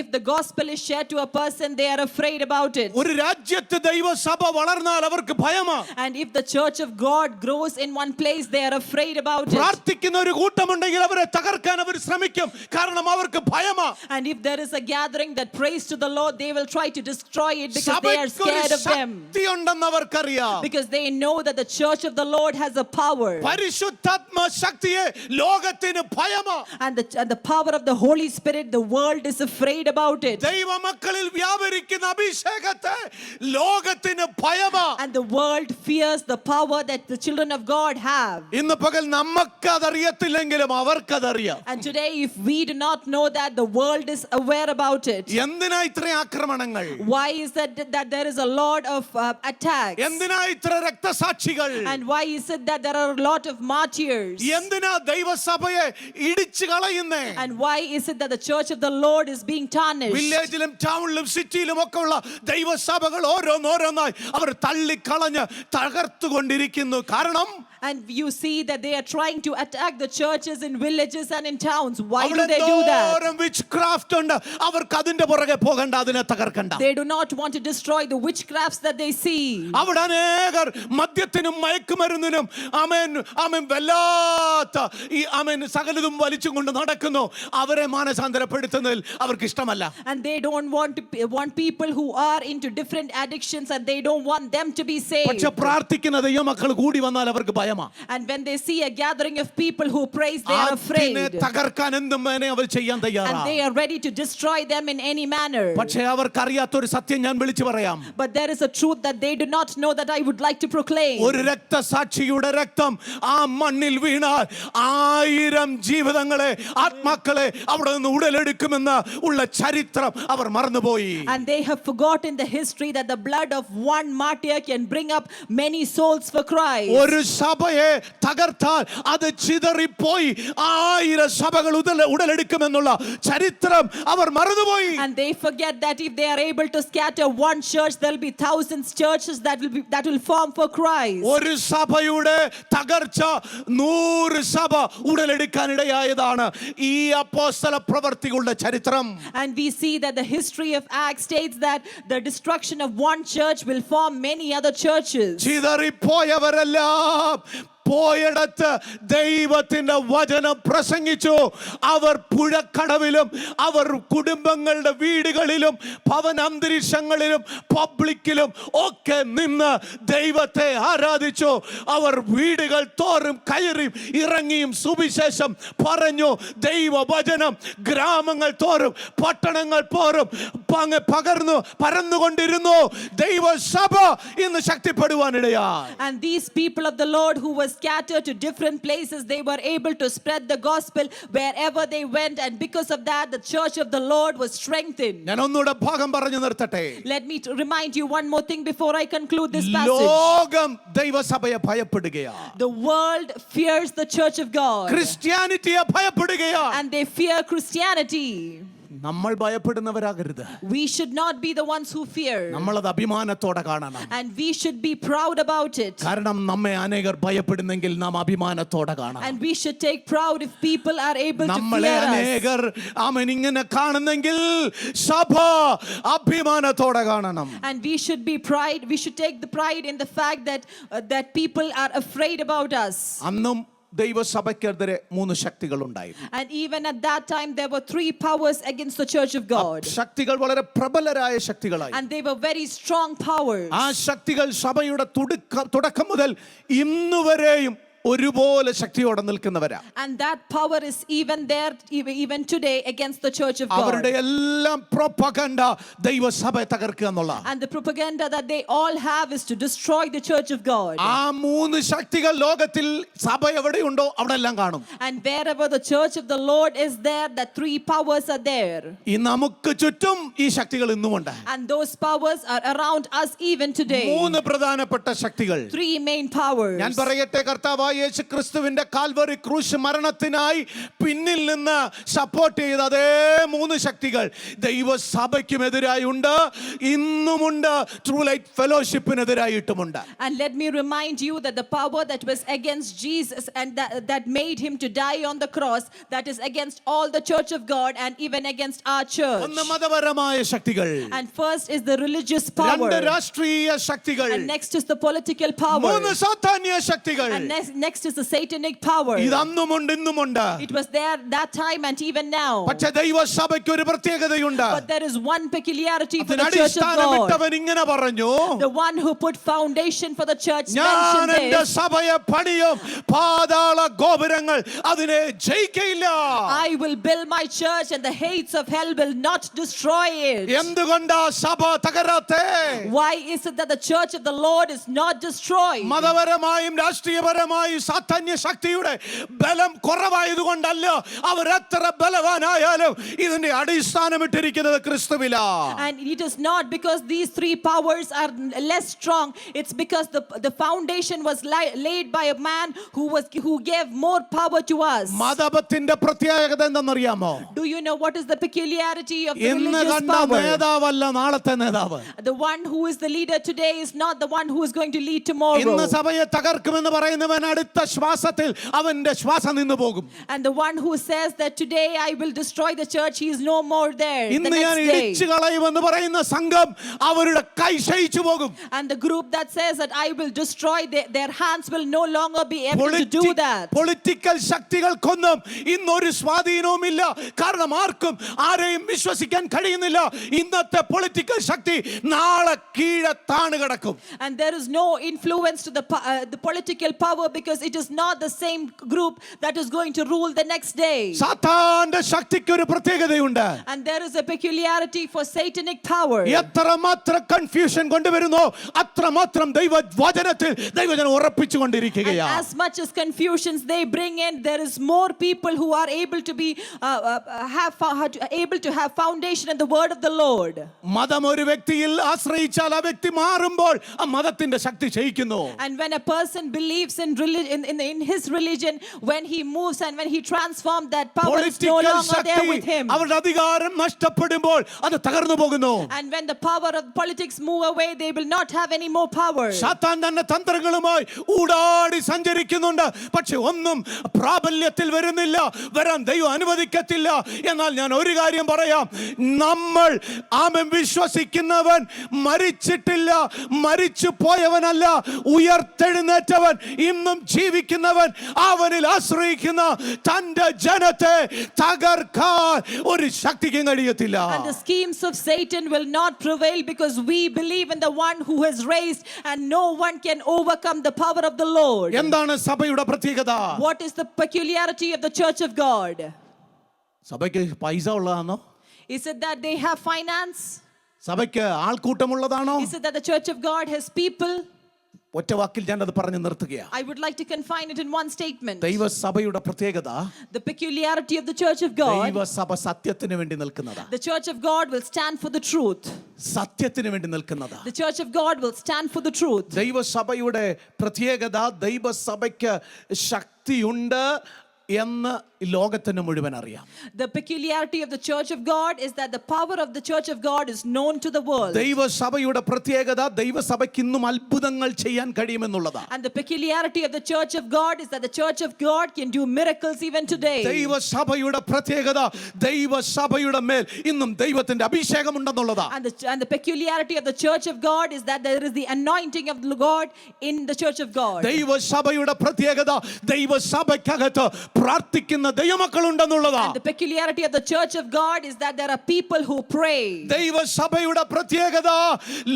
if the gospel is shared to a person, they are afraid about it. ഒരു രാജ്യത്ത് ദൈവസഭ വളർന്നാൽ അവർക്ക് ഭയമാ. And if the church of God grows in one place, they are afraid about it. പ്രാർത്ഥിക്കുന്ന ഒരു കൂട്ടമുണ്ടെങ്കിൽ അവരെ തകർക്കാൻ അവർ ശ്രമിക്കും, കാരണം അവർക്ക് ഭയമാ. And if there is a gathering that prays to the Lord, they will try to destroy it because they are scared of them. ശക്തിയുണ്ടെന്ന് അവർക്കറിയാം. Because they know that the church of the Lord has a power. പരിശുദ്ധാത്മ ശക്തിയെ ലോകത്തിന് ഭയമാ. And the power of the Holy Spirit, the world is afraid about it. ദൈവമക്കളിൽ വ്യാപരിക്കുന്ന അഭിഷേകത്തെ ലോകത്തിന് ഭയമാ. And the world fears the power that the children of God have. ഇന്ന് പകൽ നമുക്കതറിയത്തില്ലെങ്കിലും അവർക്കതറിയാം. And today, if we do not know that, the world is aware about it. എന്തിനാ ഇത്രയും ആക്രമണങ്ങൾ? Why is that there is a lot of attacks? എന്തിനാ ഇത്ര രക്തസാക്ഷികൾ? And why is it that there are a lot of martyrs? എന്തിനാ ദൈവസഭയെ ഇടിച്ചു കളയുന്നേ? And why is it that the church of the Lord is being tarnished? വില്ലേജിലും ടൗണിലും സിറ്റിയിലും ഒക്കെ ഉള്ള ദൈവസഭകൾ ഓരോന്നോരോന്നായി അവർ തള്ളിക്കളഞ്ഞ് തകർത്തുകൊണ്ടിരിക്കുന്നു. കാരണം And you see that they are trying to attack the churches in villages and in towns. Why do they do that? witchcraft ഉണ്ട്. അവർക്ക് അതിന്റെ പുറകെ പോകണ്ട, അതിനെ തകർക്കണ്ട. They do not want to destroy the witchcrafts that they see. അവിടെ അനേകർ മദ്യത്തിനും മയക്കുമരുന്നിനും ആമേൻ ആമേൻ വല്ലാത്ത ഈ ആമേൻ സകലതും വലിച്ചും കൊണ്ട് നടക്കുന്നു. അവരെ മാനസാന്തരപ്പെടുത്തുന്നതിൽ അവർക്ക് ഇഷ്ടമല്ല. And they don't want people who are into different addictions, and they don't want them to be saved. പക്ഷെ പ്രാർത്ഥിക്കുന്ന ദൈവമക്കൾ കൂടി വന്നാൽ അവർക്ക് ഭയമാ. And when they see a gathering of people who praise, they are afraid. തകർക്കാൻ എന്തും വേണേ അവർ ചെയ്യാൻ തയ്യാറാണ്. And they are ready to destroy them in any manner. പക്ഷേ അവർക്കറിയാത്ത ഒരു സത്യം ഞാൻ വിളിച്ചു പറയാം. But there is a truth that they do not know that I would like to proclaim. ഒരു രക്തസാക്ഷിയുടെ രക്തം ആ മണ്ണിൽ വീണാൽ 1000 ജീവിതങ്ങളെ ആത്മാക്കളെ അവിടെ നിന്ന് ഉടലെടുക്കുമെന്ന് ഉള്ള ചരിത്രം അവർ മറന്നുപോയി. And they have forgotten the history that the blood of one martyr can bring up many souls for Christ. ഒരു സഭയെ തകർത്താൽ അത് ചിതറിപ്പോയി 1000 സഭകൾ ഉടലെടുക്കുമെന്നുള്ള ചരിത്രം അവർ മറന്നുപോയി. And they forget that if they are able to scatter one church, there will be thousands churches that will form for Christ. ഒരു സഭയുടെ തകർച്ച 100 സഭ ഉടലെടുക്കാനിടയായതാണ് ഈ അപ്പോസ്തല പ്രവർത്തികളുടെ ചരിത്രം. And we see that the history of Acts states that the destruction of one church will form many other churches. ചിതറിപ്പോയവരെല്ലാം പോയിടത്ത് ദൈവത്തിന്റെ വചനം പ്രസംഗിച്ചു. അവർ പുഴക്കടവിലും അവർ കുടുംബങ്ങളുടെ വീടുകളിലും ഭവനാന്തരീക്ഷങ്ങളിലും പബ്ലിക്കിലും ഒക്കെ നിന്ന് ദൈവത്തെ ആരാധിച്ചു. അവർ വീടുകൾ തോറും കയറിയും ഇറങ്ങിയും സുവിശേഷം പറഞ്ഞു. ദൈവവചനം ഗ്രാമങ്ങൾ തോറും പട്ടണങ്ങൾ തോറും പരന്നുകൊണ്ടിരുന്നു. ദൈവസഭ ഇന്ന് ശക്തിപ്പെടുവാനിടയായി. And these people of the Lord who were scattered to different places, they were able to spread the gospel wherever they went, and because of that the church of the Lord was strengthened. ഞാൻ ഒന്നുകൂടെ ഭാഗം പറഞ്ഞു നിർത്തട്ടെ. Let me remind you one more thing before I conclude this passage. ലോകം ദൈവസഭയെ ഭയപ്പെടുകയാണ്. The world fears the church of God. ക്രിസ്ത്യാനിറ്റിയെ ഭയപ്പെടുകയാണ്. And they fear Christianity. നമ്മൾ ഭയപ്പെടുന്നവരാകരുത്. We should not be the ones who fear. നമ്മളത് അഭിമാനത്തോടെ കാണണം. And we should be proud about it. കാരണം നമ്മെ അനേകർ ഭയപ്പെടുന്നെങ്കിൽ നാം അഭിമാനത്തോടെ കാണണം. And we should take proud if people are able to നമ്മളെ fear us. അനേകർ ആമേൻ ഇങ്ങനെ കാണുന്നെങ്കിൽ സഭ അഭിമാനത്തോടെ കാണണം. And we should take the pride in the fact that people are afraid about us. അന്നും ദൈവസഭയ്ക്കെതിരെ 3 ശക്തികൾ ഉണ്ടായിരുന്നു. And even at that time there were 3 powers against the church of God. ശക്തികൾ വളരെ പ്രബലരായ ശക്തികളായി. And they were very strong powers. ആ ശക്തികൾ സഭയുടെ തുടക്കം മുതൽ ഇന്നുവരെയും ഒരുപോലെ ശക്തിയോടെ നിൽക്കുന്നവരാ. And that power is even there even today against the church of God. അവരുടെ എല്ലാം പ്രൊപ്പഗണ്ട ദൈവസഭയെ തകർക്കുക എന്നുള്ള. And the propaganda that they all have is to destroy the church of God. ആ 3 ശക്തികൾ ലോകത്തിൽ സഭ എവിടെയുണ്ടോ അവിടെ എല്ലാം കാണും. And wherever the church of the Lord is there, the 3 powers are there. ഈ നമുക്ക് ചുറ്റും ഈ ശക്തികൾ ഇന്നുമുണ്ട്. And those powers are around us even today. 3 പ്രധാനപ്പെട്ട ശക്തികൾ. 3 main powers. ഞാൻ പറയട്ടെ, കർത്താവായ യേശു ക്രിസ്തുവിന്റെ കാൽവറി ക്രൂശ് മരണത്തിനായി പിന്നിൽ നിന്ന് സപ്പോർട്ട് ചെയ്ത അതേ 3 ശക്തികൾ ദൈവസഭയ്ക്കുമെതിരായി ഉണ്ട്, ഇന്നുമുണ്ട്, ട്രൂ ലൈറ്റ് ഫെലോഷിപ്പിനെതിരായിട്ടുമുണ്ട്. And let me remind you that the power that was against Jesus and that made him to die on the cross, that is against all the church of God and even against our church. ഒന്ന് മതപരമായ ശക്തികൾ. And first is the religious power. 2 രാഷ്ട്രീയ ശക്തികൾ. And next is the political power. 3 സാത്താന്യ ശക്തികൾ. And next is the satanic power. ഇത് അന്നുമുണ്ട് ഇന്നുമുണ്ട്. It was there that time and even now. പക്ഷേ ദൈവസഭയ്ക്ക് ഒരു പ്രത്യേകതയുണ്ട്. But there is one peculiarity for the church of അടിസ്ഥാനമിട്ടവൻ God. ഇങ്ങനെ പറഞ്ഞു, The one who put foundation for the church ഞാൻ mentioned എന്റെ this. സഭയെ പണിയും, പാതാള ഗോപുരങ്ങൾ അതിനെ ജയിക്കയില്ല. I will build my church and the gates of hell will not destroy it. എന്തുകൊണ്ടാ സഭ തകരാത്തെ? Why is it that the church of the Lord is not destroyed? മതപരമായും രാഷ്ട്രീയപരമായും സാത്താന്യ ശക്തിയുടെ ബലം കുറവായതുകൊണ്ടല്ല, അവർ എത്ര ബലവാനായാലും ഇതിന്റെ അടിസ്ഥാനമിട്ടിരിക്കുന്നത് ക്രിസ്തുവിലാ. And it is not because these 3 powers are less strong. It's because the foundation was laid by a man who gave more power to us. മതത്തിന്റെ പ്രത്യേകത എന്തെന്നറിയാമോ? Do you know what is the peculiarity of the ഇന്ന് religious കണ്ട power? നേതാവല്ല നാളത്തെ നേതാവ്. The one who is the leader today is not the one who is going to lead tomorrow. ഇന്ന് സഭയെ തകർക്കുമെന്ന് പറയുന്നവൻ അടുത്ത ശ്വാസത്തിൽ അവന്റെ ശ്വാസം നിന്നു പോകും. And the one who says that today I will destroy the church, he is no more there the ഇന്ന് ഞാൻ next ഇടിച്ചു day. കളയുമെന്ന് പറയുന്ന സംഘം അവരുടെ കൈ ക്ഷയിച്ചു പോകും. And the group that says that I will destroy, their hands will no longer be able to do that. Political ശക്തികൾക്കൊന്നും ഇന്നൊരു സ്വാധീനവുമില്ല. കാരണം ആർക്കും ആരെയും വിശ്വസിക്കാൻ കഴിയുന്നില്ല. ഇന്നത്തെ പൊളിറ്റിക്കൽ ശക്തി നാളെ കീഴെ താണു കിടക്കും. And there is no influence to the political power because it is not the same group that is going to rule the next day. സാത്താന്റെ ശക്തിക്ക് ഒരു പ്രത്യേകതയുണ്ട്. And there is a peculiarity for satanic power. എത്രമാത്രം confusion കൊണ്ടുവരുന്നോ അത്രമാത്രം ദൈവവചനത്തിൽ ദൈവജനം ഉറപ്പിച്ചുകൊണ്ടിരിക്കുകയാണ്. As much as confusions they bring in, there is more people who are able to be able to have foundation in the word of the Lord. മതം ഒരു വ്യക്തിയിൽ ആശ്രയിച്ചാൽ ആ വ്യക്തി മാറുമ്പോൾ ആ മതത്തിന്റെ ശക്തി ക്ഷയിക്കുന്നു. And when a person believes in religion, in his religion, when he moves and when he transforms, that power is no longer there with him. അവരുടെ അധികാരം നഷ്ടപ്പെടുമ്പോൾ അത് തകർന്നു പോകുന്നു. And when the power of politics move away, they will not have any more power. സാത്താൻ തന്നെ തന്ത്രങ്ങളുമായി ഊടാടി സഞ്ചരിക്കുന്നുണ്ട്. പക്ഷെ ഒന്നും പ്രാബല്യത്തിൽ വരുന്നില്ല, വരാൻ ദൈവം അനുവദിക്കത്തില്ല. എന്നാൽ ഞാൻ ഒരു കാര്യം പറയാം, നമ്മൾ ആമേൻ വിശ്വസിക്കുന്നവൻ മരിച്ചിട്ടില്ല, മരിച്ചു പോയവനല്ല, ഉയർത്തെഴുന്നേറ്റവൻ, ഇന്നും ജീവിക്കുന്നവൻ, അവനിൽ ആശ്രയിക്കുന്ന തന്റെ ജനത്തെ തകർക്കാൻ ഒരു ശക്തിക്കും കഴിയത്തില്ല. And the schemes of Satan will not prevail because we believe in the one who has raised, and no one can overcome the power of the Lord. എന്താണ് സഭയുടെ പ്രത്യേകത? What is the peculiarity of the church of God? സഭയ്ക്ക് പൈസ ഉള്ളതാണോ? Is it that they have finance? സഭയ്ക്ക് ആൾക്കൂട്ടമുള്ളതാണോ? Is it that the church of God has people? ഒറ്റ വാക്കിൽ ഞാൻ അത് പറഞ്ഞു നിർത്തുകയാണ്. I would like to confine it in one statement. ദൈവസഭയുടെ പ്രത്യേകത, The peculiarity of the church of God. ദൈവസഭ സത്യത്തിന് വേണ്ടി നിൽക്കുന്നതാ. The church of God will stand for the truth. സത്യത്തിന് വേണ്ടി നിൽക്കുന്നതാ. The church of God will stand for the truth. ദൈവസഭയുടെ പ്രത്യേകത, ദൈവസഭയ്ക്ക് ശക്തിയുണ്ട്, എന്ന് ലോകത്തിന് മുഴുവൻ അറിയാം. The peculiarity of the church of God is that the power of the church of God is known to the world. ദൈവസഭയുടെ പ്രത്യേകത ദൈവസഭയ്ക്ക് ഇന്നും അത്ഭുതങ്ങൾ ചെയ്യാൻ കഴിയുമെന്നുള്ളതാണ്. And the peculiarity of the church of God is that the church of God can do miracles even today. ദൈവസഭയുടെ പ്രത്യേകത ദൈവസഭയുടെ മേൽ ഇന്നും ദൈവത്തിന്റെ അഭിഷേകം ഉണ്ടെന്നുള്ളതാണ്. And the peculiarity of the church of God is that there is the anointing of God in the church of God. ദൈവസഭയുടെ പ്രത്യേകത ദൈവസഭയ്ക്കകത്ത് പ്രാർത്ഥിക്കുന്ന ദൈവമക്കളുണ്ടെന്നുള്ളതാണ്. And the peculiarity of the church of God is that there are people who pray. ദൈവസഭയുടെ പ്രത്യേകത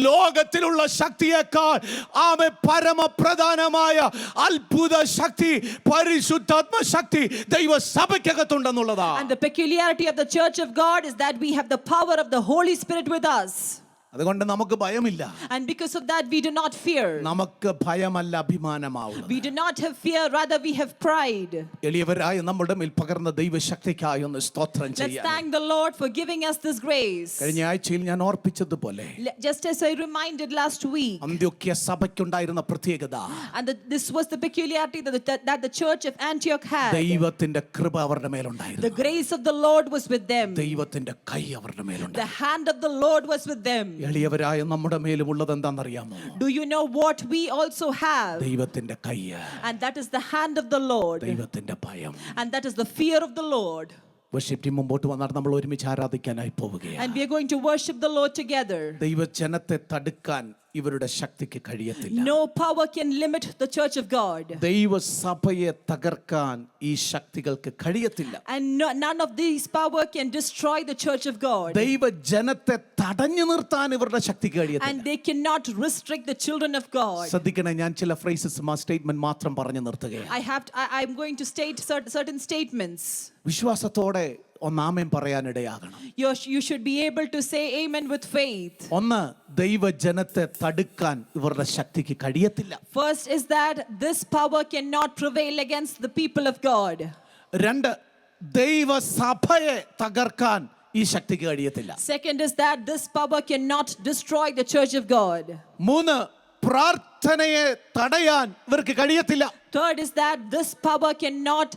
ലോകത്തിലുള്ള ശക്തിയേക്കാൾ പരമപ്രധാനമായ അത്ഭുത ശക്തി പരിശുദ്ധാത്മ ശക്തി ദൈവസഭയ്ക്കകത്തുണ്ടെന്നുള്ളതാണ്. And the peculiarity of the church of God is that we have the power of the Holy Spirit with us. അതുകൊണ്ട് നമുക്ക് ഭയമില്ല. And because of that we do not fear. നമുക്ക് ഭയമല്ല അഭിമാനമാവുന്നത്. We do not have fear, rather we have pride. എളിയവരായ നമ്മുടെ മേൽ പകർന്ന ദൈവശക്തിക്കായി ഒന്ന് സ്തോത്രം Let's ചെയ്യാം. thank the Lord for giving us this grace. കഴിഞ്ഞ ആഴ്ചയിൽ ഞാൻ ഓർപ്പിച്ചതുപോലെ Just as I reminded last week, അന്ത്യോക്യ സഭയ്ക്കുണ്ടായിരുന്ന പ്രത്യേകത and this was the peculiarity that the church of Antioch had. ദൈവത്തിന്റെ കൃപ അവരുടെ മേലുണ്ടായിരുന്നു. The grace of the Lord was with them. ദൈവത്തിന്റെ കൈ അവരുടെ മേലുണ്ടായിരുന്നു. The hand of the Lord was with them. എളിയവരായ നമ്മുടെ മേലും ഉള്ളത് എന്താണെന്നറിയാമോ? Do you know what we also have? ദൈവത്തിന്റെ കൈ. And that is the hand of the Lord. ദൈവത്തിന്റെ ഭയം. And that is the fear of the Lord. Worship team മുമ്പോട്ട് വന്നാൽ നമ്മൾ ഒരുമിച്ച് ആരാധിക്കാനായി പോവുകയാണ്. And we are going to worship the Lord together. ദൈവജനത്തെ തടുക്കാൻ ഇവരുടെ ശക്തിക്ക് കഴിയത്തില്ല. No power can limit the church of God. ദൈവസഭയെ തകർക്കാൻ ഈ ശക്തികൾക്ക് കഴിയത്തില്ല. And none of these power can destroy the church of God. ദൈവജനത്തെ തടഞ്ഞു നിർത്താൻ ഇവരുടെ ശക്തിക്ക് കഴിയത്തില്ല. And they cannot restrict the children of God. ശ്രദ്ധിക്കണേ, ഞാൻ ചില ഫ്രേസസ് സ്റ്റേറ്റ്മെന്റ് മാത്രം പറഞ്ഞു നിർത്തുകയാണ്. I'm going to state certain statements. വിശ്വാസത്തോടെ ഒന്നാമേൻ പറയാനിടയാകണം. You should be able to say amen with faith. ഒന്ന്, ദൈവജനത്തെ തടുക്കാൻ ഇവരുടെ ശക്തിക്ക് കഴിയത്തില്ല. First is that this power cannot prevail against the people of God. രണ്ട്, ദൈവസഭയെ തകർക്കാൻ ഈ ശക്തിക്ക് കഴിയത്തില്ല. Second is that this power cannot destroy the church of God. മൂന്ന്, പ്രാർത്ഥനയെ തടയാൻ ഇവർക്ക് കഴിയത്തില്ല. Third is that this power cannot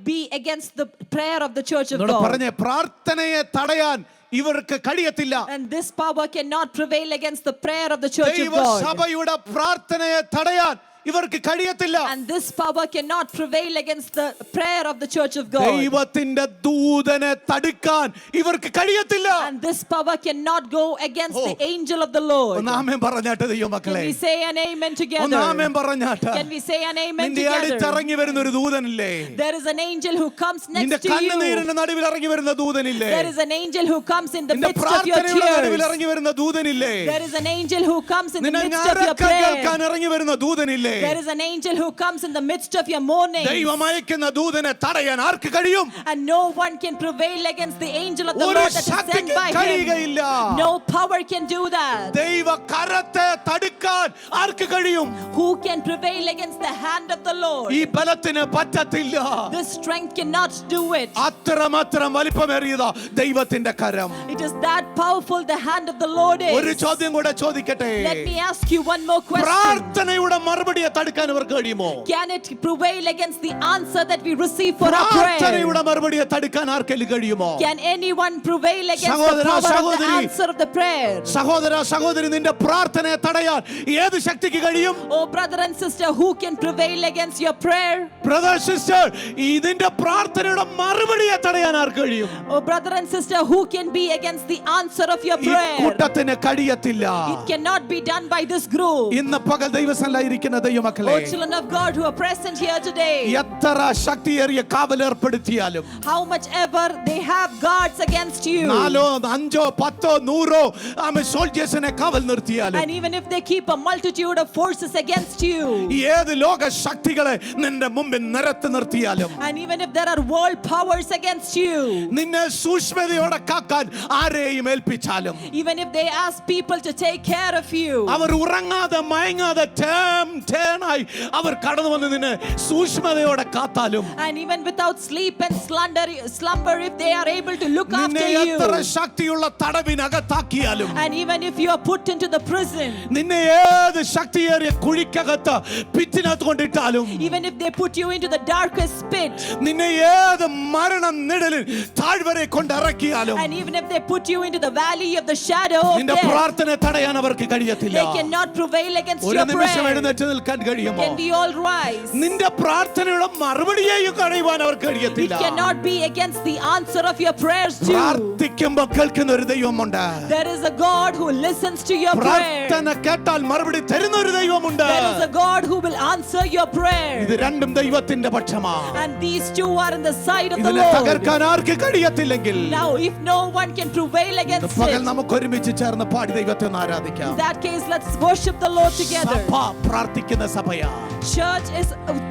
be against the prayer of the church of God. പറഞ്ഞേ, പ്രാർത്ഥനയെ തടയാൻ ഇവർക്ക് കഴിയത്തില്ല. And this power cannot prevail against the prayer of the church of God. ദൈവസഭയുടെ പ്രാർത്ഥനയെ തടയാൻ ഇവർക്ക് കഴിയത്തില്ല. And this power cannot prevail against the prayer of the church of God. ദൈവത്തിന്റെ ദൂതനെ തടുക്കാൻ ഇവർക്ക് കഴിയത്തില്ല. And this power cannot go against the angel of the Lord. ഒന്നാമേൻ പറഞ്ഞാട്ടെ ദൈവമക്കളെ. Can we say an amen together? ഒന്നാമേൻ പറഞ്ഞാട്ടെ. Can we say an amen നിന്റെ together? അടുത്തിറങ്ങി വരുന്ന ഒരു ദൂതനില്ലേ? There is an angel who comes നിന്റെ next to you. കണ്ണുനീരിന്റെ നടുവിൽ ഇറങ്ങി വരുന്ന ദൂതനില്ലേ? There is an angel who comes in the നിന്റെ midst of your പ്രാർത്ഥനയുടെ നടുവിൽ tears. ഇറങ്ങി വരുന്ന ദൂതനില്ലേ? There is an angel who comes in the നിന്നെ midst of your ഞരക്കം prayer. കേൾക്കാൻ ഇറങ്ങി വരുന്ന ദൂതനില്ലേ? There is an angel who comes in the midst of your mourning. ദൈവം അയക്കുന്ന ദൂതനെ തടയാൻ ആർക്ക് കഴിയും? And no one can prevail against the angel of the ഒരു Lord that is sent ശക്തിക്കും by him. കഴിയുകയില്ല. No power can do that. ദൈവ കരത്തെ തടുക്കാൻ ആർക്ക് കഴിയും? Who can prevail against the hand of the Lord? ഈ ബലത്തിന് പറ്റത്തില്ല. This strength cannot do it. അത്രമാത്രം വലിപ്പമേറിയതാ ദൈവത്തിന്റെ കരം. It is that powerful the hand of the Lord ഒരു is. ചോദ്യം കൂടെ ചോദിക്കട്ടെ. Let me ask you one more question. പ്രാർത്ഥനയുടെ മറുപടിയെ തടുക്കാൻ ഇവർക്ക് കഴിയുമോ? Can it prevail against the answer that we receive for our prayer? പ്രാർത്ഥനയുടെ മറുപടിയെ തടുക്കാൻ ആർക്കെങ്കിലും കഴിയുമോ? Can anyone prevail against സഹോദര, the power of the സഹോദരി, answer of the prayer? സഹോദര സഹോദരി, നിന്റെ പ്രാർത്ഥനയെ തടയാൻ ഏത് ശക്തിക്ക് കഴിയും? Oh brother and sister, who can prevail against your prayer? Brother sister, ഇതിന്റെ പ്രാർത്ഥനയുടെ മറുപടിയെ തടയാൻ ആർക്ക് കഴിയും? Oh brother and sister, who can be against the answer of your ഈ prayer? കൂട്ടത്തിന് കഴിയത്തില്ല. It cannot be done by this group. ഇന്ന് പകൽ ദൈവസന്നിധിയിലിരിക്കുന്ന ദൈവമക്കളെ, Oh children of God who are present here today, എത്ര ശക്തിയേറിയ കാവലേർപ്പെടുത്തിയാലും, how much ever they have guards against you, 4, 5, 10, 100 സോൾജേഴ്സിനെ കാവൽ നിർത്തിയാലും, and even if they keep a multitude of forces against you, ഏത് ലോക ശക്തികളെ നിന്റെ മുമ്പിൽ നിരത്തി നിർത്തിയാലും, and even if there are world powers against you, നിന്നെ സൂക്ഷ്മതയോടെ കാക്കാൻ ആരെയും ഏൽപ്പിച്ചാലും, even if they ask people to take care of you, അവർ ഉറങ്ങാതെ മയങ്ങാതെ ടേണായി അവർ കടന്നു വന്ന് നിന്നെ സൂക്ഷ്മതയോടെ കാത്താലും, and even without sleep and slumber, if they are able to look നിന്നെ after you, എത്ര ശക്തിയുള്ള തടവിനകത്താക്കിയാലും, and even if you are put into the prison, നിന്നെ ഏത് ശക്തിയേറിയ കുഴിക്കകത്ത് പിറ്റിനകത്ത് കൊണ്ടിട്ടാലും, even if they put you into the darkest pit, നിന്നെ ഏത് മരണ നിഴലിൽ താഴ്വരെ കൊണ്ടിറക്കിയാലും, and even if they put you into the valley of the shadow of നിന്റെ death, പ്രാർത്ഥന തടയാൻ അവർക്ക് കഴിയത്തില്ല. they cannot prevail against ഒരു your നിമിഷം prayer. എഴുന്നേറ്റ് നിൽക്കാൻ കഴിയുമോ? Can we all rise? നിന്റെ പ്രാർത്ഥനയുടെ മറുപടിയെയും കഴിയുവാൻ അവർക്ക് It കഴിയത്തില്ല. cannot be against the answer of your prayers too. പ്രാർത്ഥിക്കുമ്പോൾ കേൾക്കുന്ന ഒരു ദൈവമുണ്ട്. There is a God who listens to your prayer. പ്രാർത്ഥന കേട്ടാൽ മറുപടി തരുന്ന ഒരു ദൈവമുണ്ട്. There is a God who will answer your prayer. ഇത് രണ്ടും ദൈവത്തിന്റെ പക്ഷമാണ്. And these two are in the side of the ഇതിനെ Lord. തകർക്കാൻ ആർക്ക് കഴിയത്തില്ലെങ്കിൽ, Now if no one can prevail against പകൽ it, നമുക്ക് ഒരുമിച്ച് ചേർന്ന് പാടി ദൈവത്തെ ഒന്ന് ആരാധിക്കാം. in that case let's worship the Lord together. സഭ പ്രാർത്ഥിക്കുന്ന സഭയാ. Church is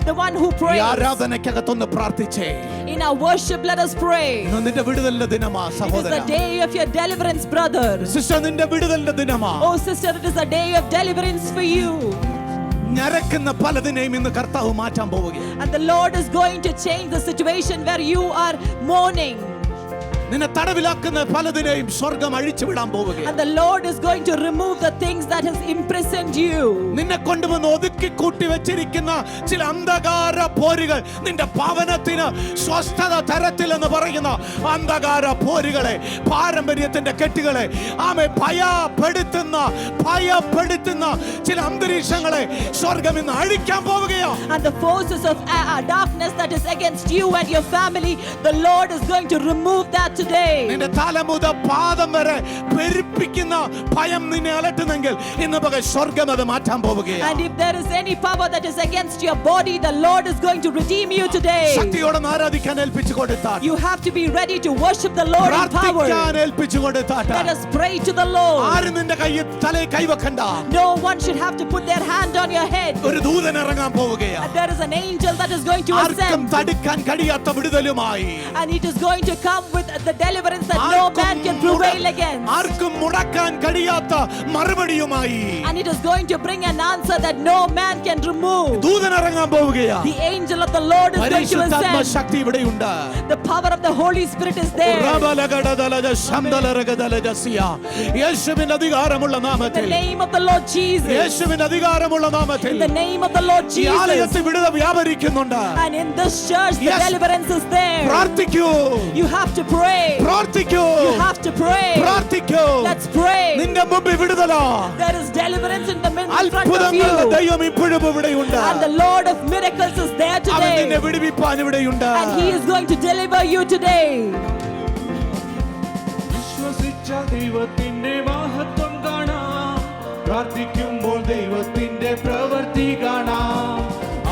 the one who ഈ prays. ആരാധനയ്ക്കകത്തൊന്ന് പ്രാർത്ഥിച്ചേ. In our worship let us pray. ഇന്ന് നിന്റെ വിടുതലിന്റെ ദിനമാ It is സഹോദര. the day of your deliverance, brother. Sister, നിന്റെ വിടുതലിന്റെ ദിനമാ. Oh sister, it is a day of deliverance for you. ഞരക്കുന്ന പലതിനെയും ഇന്ന് കർത്താവ് മാറ്റാൻ പോവുകയാണ്. And the Lord is going to change the situation where you are mourning. നിന്നെ തടവിലാക്കുന്ന പലതിനെയും സ്വർഗം അഴിച്ചു വിടാൻ പോവുകയാണ്. And the Lord is going to remove the things that has imprisoned you. നിന്നെ കൊണ്ടുവന്ന് ഒതുക്കി കൂട്ടി വെച്ചിരിക്കുന്ന ചില അന്ധകാര പോരുകൾ, നിന്റെ ഭവനത്തിന് സ്വസ്ഥത തരത്തിലെന്ന് പറയുന്ന അന്ധകാര പോരുകളെ, പാരമ്പര്യത്തിന്റെ കെട്ടുകളെ, ആമേ ഭയപ്പെടുത്തുന്ന ചില അന്തരീക്ഷങ്ങളെ സ്വർഗം ഇന്ന് അഴിക്കാൻ പോവുകയാണ്. And the forces of darkness that is against you and your family, the Lord is going to remove that today. നിന്റെ തല മുതൽ പാദം വരെ പെരുപ്പിക്കുന്ന ഭയം നിന്നെ അലട്ടുന്നെങ്കിൽ ഇന്ന് പകൽ സ്വർഗം അത് മാറ്റാൻ പോവുകയാണ്. And if there is any power that is against your body, the Lord is going to redeem you today. ശക്തിയോടെ ആരാധിക്കാൻ ഏൽപ്പിച്ചു കൊടുത്താൽ, You have to be ready to worship the Lord in power. പ്രാർത്ഥിക്കാൻ ഏൽപ്പിച്ചു കൊടുത്താൽ, Let us pray to the Lord. ആരും നിന്റെ കയ്യിൽ തലയിൽ കൈവക്കണ്ട. No one should have to put their hand on your head. ഒരു ദൂതൻ ഇറങ്ങാൻ പോവുകയാണ്. And there is an angel that is going to ആർക്കും ascend. തടുക്കാൻ കഴിയാത്ത വിടുതലുമായി, And it is going to come with the deliverance that no man can prevail against. ആർക്കും മുടക്കാൻ കഴിയാത്ത മറുപടിയുമായി And it is going to bring an answer that no man can remove. ദൂതൻ ഇറങ്ങാൻ പോവുകയാണ്. The angel of the Lord is going to പരിശുദ്ധാത്മ ascend. ശക്തി ഇവിടെയുണ്ട്. The power of the Holy Spirit is there. യേശുവിന്റെ അധികാരമുള്ള In the നാമത്തിൽ, name of the Lord Jesus. യേശുവിന്റെ അധികാരമുള്ള നാമത്തിൽ In the name of the Lord ഈ Jesus. ആലയത്തിൽ വിടുതൽ വ്യാപരിക്കുന്നുണ്ട്. And in this church, the Yes. deliverance is there. പ്രാർത്ഥിക്കൂ, You have to pray. പ്രാർത്ഥിക്കൂ, You have to pray. പ്രാർത്ഥിക്കൂ. Let's pray. നിന്റെ മുമ്പിൽ വിടുതലാ. There is deliverance in the front of അത്ഭുതങ്ങളുടെ you. ദൈവം ഇപ്പോഴും ഇവിടെയുണ്ട്. And the Lord of miracles is there അവൻ നിന്നെ today. വിടുവിപ്പാൻ ഇവിടെയുണ്ട്. And He is going to deliver you today. വിശ്വസിച്ച ദൈവത്തിന്റെ മഹത്വം കാണാം, പ്രാർത്ഥിക്കുമ്പോൾ ദൈവത്തിന്റെ പ്രവൃത്തി കാണാം,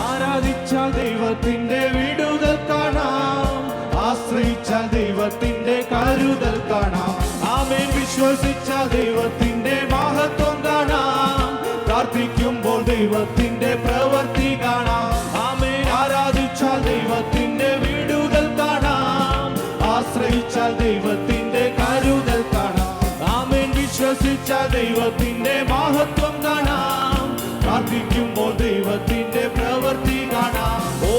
ആരാധിച്ച ദൈവത്തിന്റെ വിടുതൽ കാണാം, ആശ്രയിച്ച ദൈവത്തിന്റെ കരുതൽ കാണാം. ആമേൻ. വിശ്വസിച്ച ദൈവത്തിന്റെ മഹത്വം കാണാം, പ്രാർത്ഥിക്കുമ്പോൾ ദൈവത്തിന്റെ പ്രവൃത്തി കാണാം, ആമേൻ. ആരാധിച്ച ദൈവത്തിന്റെ വിടുതൽ കാണാം, ആശ്രയിച്ച ദൈവത്തിന്റെ കരുതൽ കാണാം, ആമേൻ. വിശ്വസിച്ച ദൈവത്തിന്റെ മഹത്വം കാണാം, പ്രാർത്ഥിക്കുമ്പോൾ ദൈവത്തിന്റെ പ്രവൃത്തി കാണാം. ഓ,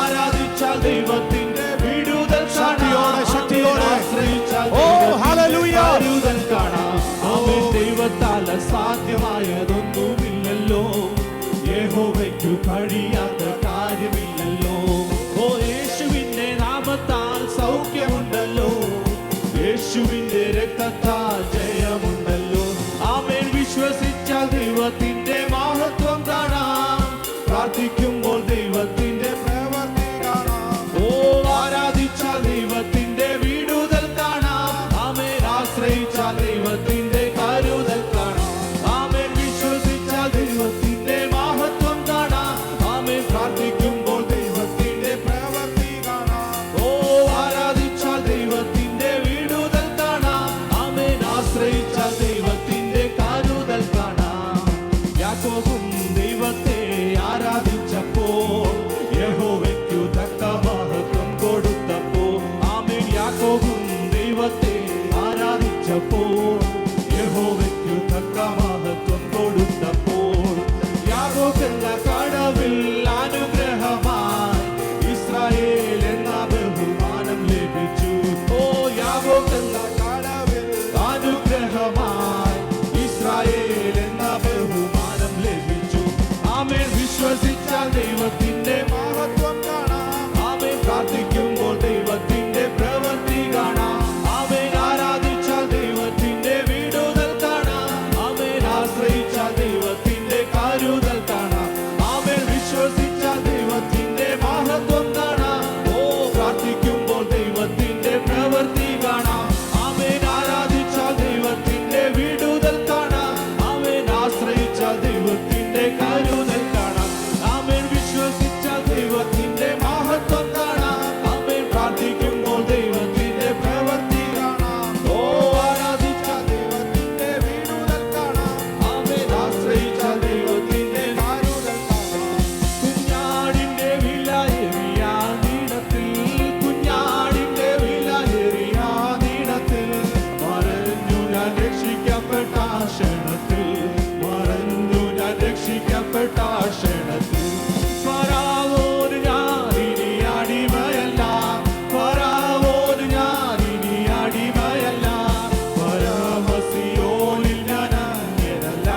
ആരാധിച്ച ദൈവത്തിന്റെ വിടുതൽ കാണാം, ശക്തിയോടെ. ആശ്രയിച്ച ഓ, ദൈവത്തിന്റെ ഹല്ലേലൂയ. കരുതൽ കാണാം. ആമേൻ. ദൈവത്താൽ അസാധ്യമായതൊന്നുമില്ലല്ലോ, യഹോവയ്ക്കു കഴിയാത്ത കാര്യമില്ലല്ലോ. ഓ, യേശുവിന്റെ നാമത്താൽ സൗഖ്യമുണ്ടല്ലോ, യേശുവിന്റെ രക്തത്താൽ ജയമുണ്ടല്ലോ. ആമേൻ. വിശ്വസിച്ച ദൈവത്തിന്റെ മഹത്വം കാണാം, പ്രാർത്ഥിക്കുമ്പോൾ ദൈവത്തിന്റെ പ്രവൃത്തി കാണാം. ഓ, ആരാധിച്ച ദൈവത്തിന്റെ വിടുതൽ കാണാം, ആമേൻ. ആശ്രയിച്ച ദൈവത്തിന്റെ കരുതൽ കാണാം, ആമേൻ. വിശ്വസിച്ച ദൈവത്തിന്റെ മഹത്വം കാണാം, ആമേൻ. പ്രാർത്ഥിക്കുമ്പോൾ ദൈവത്തിന്റെ പ്രവൃത്തി കാണാം. ഓ, ആരാധിച്ച ദൈവത്തിന്റെ വിടുതൽ കാണാം, ആമേൻ. ആശ്രയിച്ച ദൈവത്തിന്റെ കരുതൽ കാണാം. യാക്കോബും ദൈവത്തെ ആരാധിച്ചപ്പോൾ യഹോവയ്ക്കു തക്ക മഹത്വം കൊടുത്തപ്പോൾ, ആമേൻ. യാക്കോബും ദൈവത്തെ ആരാധിച്ചപ്പോൾ യഹോവയ്ക്കു തക്ക മഹത്വം കൊടുത്തപ്പോൾ, യാക്കോബ് എന്ന കടവിൽ അനുഗ്രഹമായി ആരാധിച്ചാൽ ദൈവത്തിന്റെ മഹത്വം കാണാം. ആമേൻ. പ്രാർത്ഥിക്കുമ്പോൾ ദൈവത്തിന്റെ പ്രവൃത്തി കാണാം. ആമേൻ. ആരാധിച്ചാൽ ദൈവത്തിന്റെ വിടുതൽ കാണാം. ആമേൻ. ആശ്രയിച്ചാൽ ദൈവത്തിന്റെ കരുതൽ കാണാം. ആമേൻ. വിശ്വസിച്ചാൽ ദൈവത്തിന്റെ മഹത്വം കാണാം. ഓ, പ്രാർത്ഥിക്കുമ്പോൾ ദൈവത്തിന്റെ പ്രവൃത്തി കാണാം. ആമേൻ. ആരാധിച്ചാൽ ദൈവത്തിന്റെ വിടുതൽ കാണാം. ആമേൻ. ആശ്രയിച്ചാൽ ദൈവത്തിന്റെ കരുതൽ കാണാം. ആമേൻ. വിശ്വസിച്ചാൽ ദൈവത്തിന്റെ മഹത്വം കാണാം. ആമേൻ. പ്രാർത്ഥിക്കുമ്പോൾ ദൈവത്തിന്റെ പ്രവൃത്തി കാണാം. ഓ, ആരാധിച്ചാൽ ദൈവത്തിന്റെ വിടുതൽ കാണാം. ആമേൻ. ആശ്രയിച്ചാൽ ദൈവത്തിന്റെ കരുതൽ കാണാം. കുഞ്ഞാടിന്റെ വിലയേറിയ നീളത്തിൽ, കുഞ്ഞാടിന്റെ വിലയേറിയ നീളത്തിൽ മറഞ്ഞു ഞാൻ രക്ഷിക്കപ്പെട്ട ക്ഷണത്തിൽ, മറഞ്ഞു ഞാൻ രക്ഷിക്കപ്പെട്ട ക്ഷണത്തിൽ. ഫറവോന് ഞാനിനി അടിമയല്ല, ഫറവോന് ഞാനിനി അടിമയല്ല. പരമസിയോനിൽ ഞാൻ അന്യനല്ല,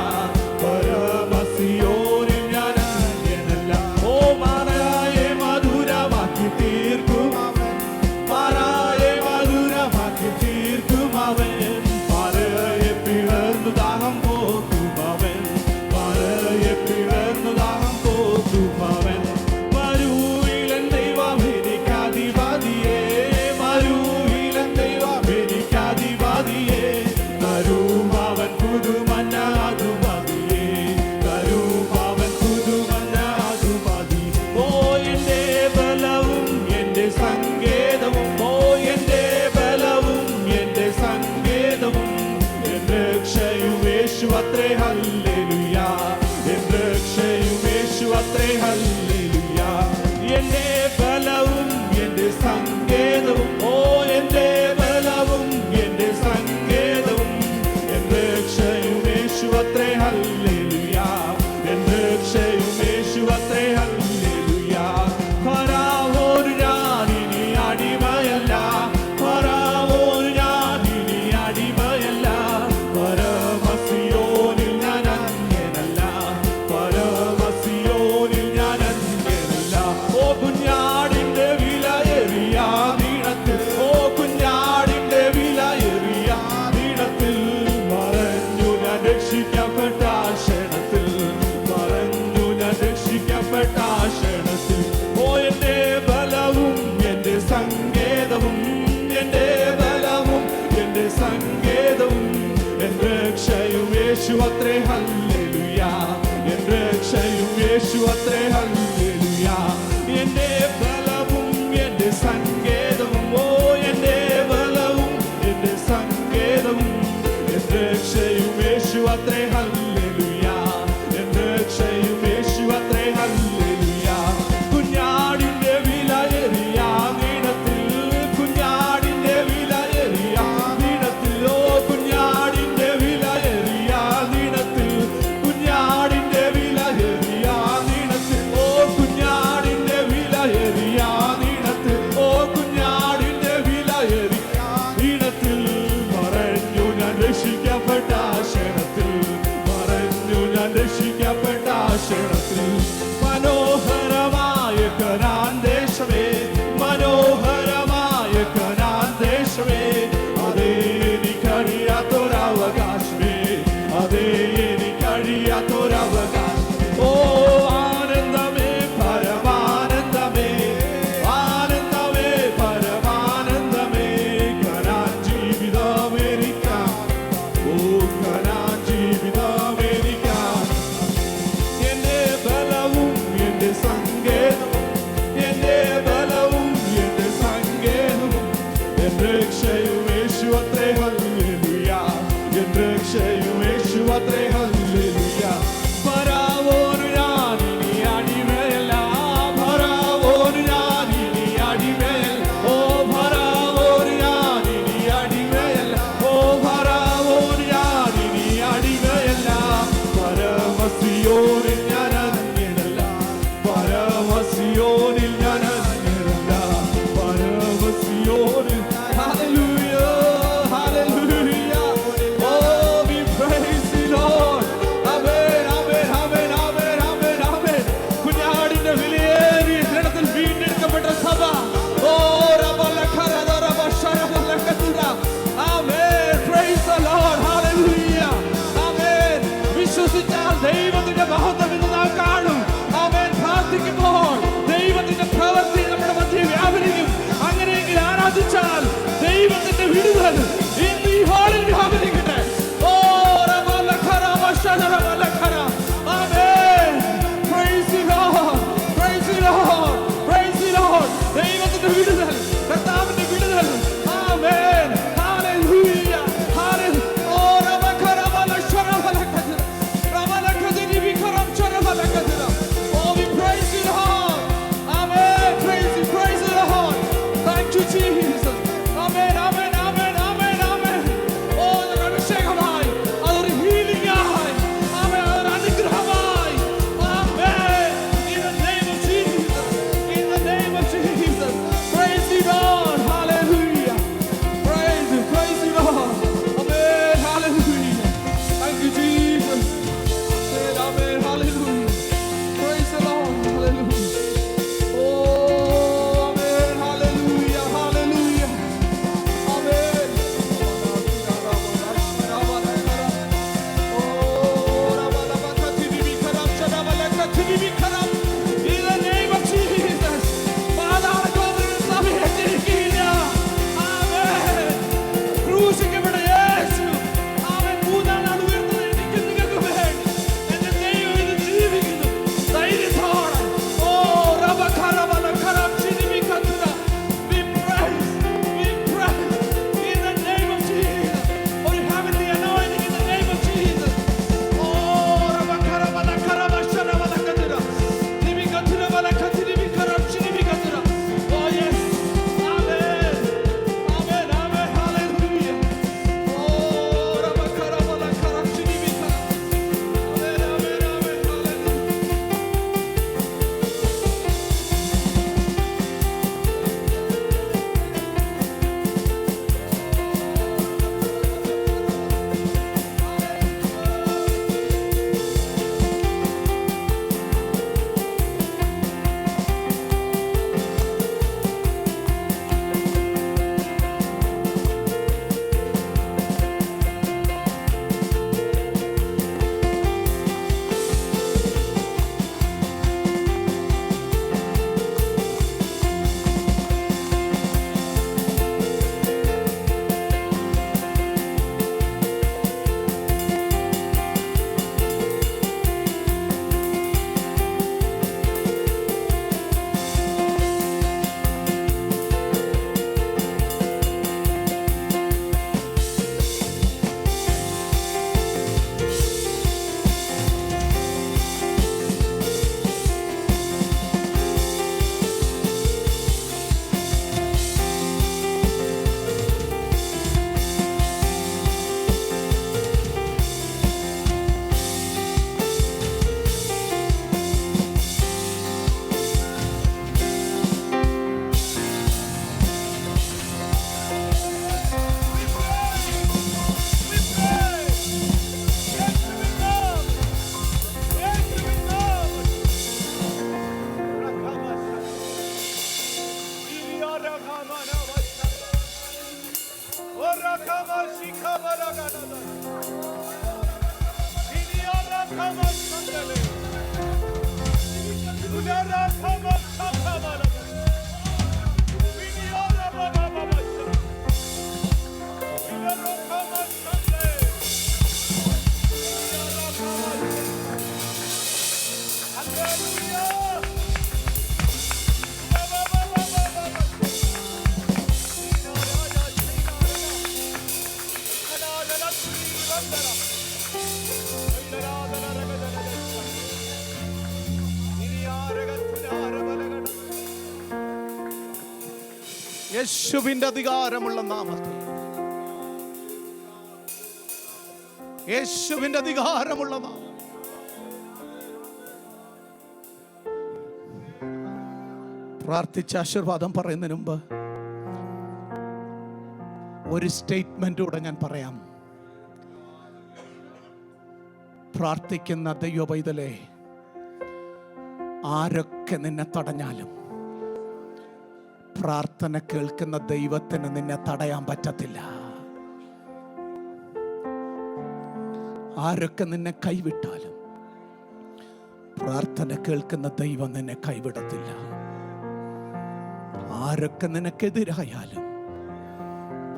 പരമസിയോനിൽ ഞാൻ അന്യനല്ല. ഓ, മാറായെ മധുരമാക്കി തീർക്കും അവൻ, മാറായെ മധുരമാക്കി തീർക്കും അവൻ. പാറയെ പിളർന്നു ദാഹം പോക്കും അവൻ, പാറയെ പിളർന്നു ദാഹം പോക്കും അവൻ. മരുവിലൻ ദൈവം എനിക്കധിപതിയേ, മരുവിലൻ ദൈവം എനിക്കധിപതിയേ. തരും അവൻ പുതുമന്ന അതുമതിയേ, തരും അവൻ പുതുമന്ന അതുമതി. ഓ, എന്റെ ബലവും എന്റെ സങ്കേതവും, ഓ, എന്റെ ബലവും എന്റെ സങ്കേതവും. എന്റെ രക്ഷയും യേശു അത്രേ, ഹല്ലേലൂയ. എന്റെ രക്ഷയും യേശു അത്രേ, ഹല്ലേലൂയ. എന്റെ ബലവും എന്റെ സങ്കേതവും, ഓ, എന്റെ ബലവും എന്റെ സങ്കേതവും. എന്റെ രക്ഷയും യേശു അത്രേ, ഹല്ലേലൂയ. എന്റെ രക്ഷയും യേശു അത്രേ, ഹല്ലേലൂയ. ഫറവോന് ഞാനിനി അടിമയല്ല, ഫറവോന് ഞാനിനി അടിമയല്ല. പരമസിയോനിൽ ഞാൻ അന്യനല്ല, പരമസിയോനിൽ ഞാൻ അന്യനല്ല. ഓ, കുഞ്ഞാടിന്റെ വിലയേറിയ നീളത്തിൽ, ഓ, കുഞ്ഞാടിന്റെ വിലയേറിയ നീളത്തിൽ മറഞ്ഞു ഞാൻ രക്ഷിക്കപ്പെട്ട ക്ഷണത്തിൽ, മറഞ്ഞു ഞാൻ രക്ഷിക്കപ്പെട്ട ക്ഷണത്തിൽ. ഓ, എന്റെ ബലവും എന്റെ സങ്കേതവും, എന്റെ ബലവും എന്റെ സങ്കേതവും. എന്റെ രക്ഷയും യേശു അത്രേ, ഹല്ലേലൂയ. എന്റെ രക്ഷയും യേശു അത്രേ, ഹല്ലേലൂയ. എന്റെ ബലവും എന്റെ സങ്കേതവും, ഓ, എന്റെ ബലവും എന്റെ സങ്കേതവും. എന്റെ രക്ഷയും യേശു അത്രേ, ഹല്ലേലൂയ. എന്റെ രക്ഷയും യേശു അത്രേ, ഹല്ലേലൂയ. കുഞ്ഞാടിന്റെ വിലയേറിയ നീളത്തിൽ, കുഞ്ഞാടിന്റെ വിലയേറിയ നീളത്തിൽ, ഓ, കുഞ്ഞാടിന്റെ വിലയേറിയ നീളത്തിൽ, കുഞ്ഞാടിന്റെ വിലയേറിയ നീളത്തിൽ, ഓ, യേശുവിന്റെ അധികാരമുള്ള നാമത്തിൽ, യേശുവിന്റെ അധികാരമുള്ള നാമം. പ്രാർത്ഥിച്ച ആശീർവാദം പറയുന്നതിന് മുമ്പ് ഒരു സ്റ്റേറ്റ്മെന്റ് കൂടെ ഞാൻ പറയാം. പ്രാർത്ഥിക്കുന്ന ദൈവ പൈതലേ, ആരൊക്കെ നിന്നെ തടഞ്ഞാലും പ്രാർത്ഥന കേൾക്കുന്ന ദൈവത്തിന് നിന്നെ തടയാൻ പറ്റത്തില്ല. ആരൊക്കെ നിന്നെ കൈവിട്ടാലും പ്രാർത്ഥന കേൾക്കുന്ന ദൈവം നിന്നെ കൈവിടത്തില്ല. ആരൊക്കെ നിനക്കെതിരായാലും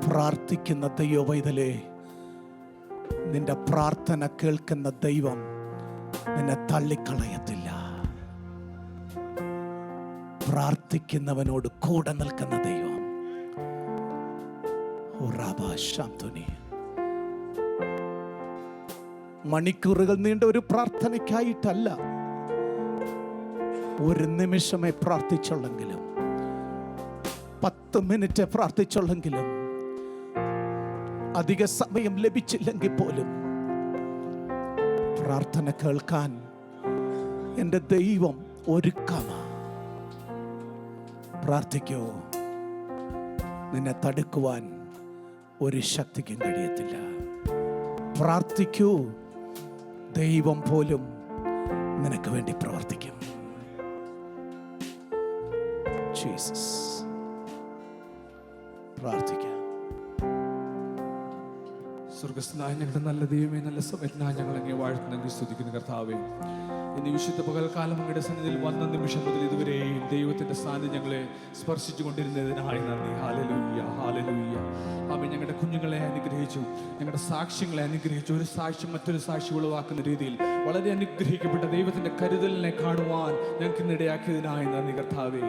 പ്രാർത്ഥിക്കുന്ന ദൈവ പൈതലേ, നിന്റെ പ്രാർത്ഥന കേൾക്കുന്ന ദൈവം നിന്നെ തള്ളിക്കളയത്തില്ല. പ്രാർത്ഥിക്കുന്നവനോട് കൂടെ നിൽക്കുന്ന ദൈവം. മണിക്കൂറുകൾ നീണ്ട ഒരു പ്രാർത്ഥനയ്ക്കായിട്ടല്ല, ഒരു നിമിഷമേ പ്രാർത്ഥിച്ചുള്ളെങ്കിലും, 10 മിനിറ്റ് പ്രാർത്ഥിച്ചുള്ളെങ്കിലും, അധിക സമയം ലഭിച്ചില്ലെങ്കിൽ പോലും പ്രാർത്ഥന കേൾക്കാൻ എൻ്റെ ദൈവം ഒരുക്കമാണ്. പ്രാർത്ഥിക്കൂ, നിന്നെ തടുക്കുവാൻ ഒരു ശക്തിക്കും കഴിയത്തില്ല. പ്രാർത്ഥിക്കൂ, ദൈവം പോലും നിനക്ക് വേണ്ടി പ്രവർത്തിക്കും. ജീസസ്. പ്രാർത്ഥിക്കാം. സ്വർഗസ്ഥനായ ഞങ്ങളുടെ നല്ല ദൈവമേ, നല്ല സമയത്തിനായി ഞങ്ങൾ അങ്ങേ വാഴ്ത്തുന്ന സ്തുതിക്കുന്ന കർത്താവേ, ഇന്ന് വിശുദ്ധ പകൽക്കാലം അങ്ങയുടെ സന്നിധിയിൽ വന്ന നിമിഷം മുതൽ ഇതുവരെയും ദൈവത്തിന്റെ സാന്നിധ്യം ഞങ്ങളെ സ്പർശിച്ചു കൊണ്ടിരുന്നതിനായി നന്ദി. Hallelujah, hallelujah. ആമേൻ. ഞങ്ങളുടെ കുഞ്ഞുങ്ങളെ അനുഗ്രഹിച്ചു, ഞങ്ങളുടെ സാക്ഷ്യങ്ങളെ അനുഗ്രഹിച്ചു. ഒരു സാക്ഷ്യം മറ്റൊരു സാക്ഷി ഉളവാക്കുന്ന രീതിയിൽ വളരെ അനുഗ്രഹിക്കപ്പെട്ട ദൈവത്തിന്റെ കരുതലിനെ കാണുവാൻ ഞങ്ങൾക്ക് ഇന്നിടയാക്കിയതിനായി നന്ദി കർത്താവേ.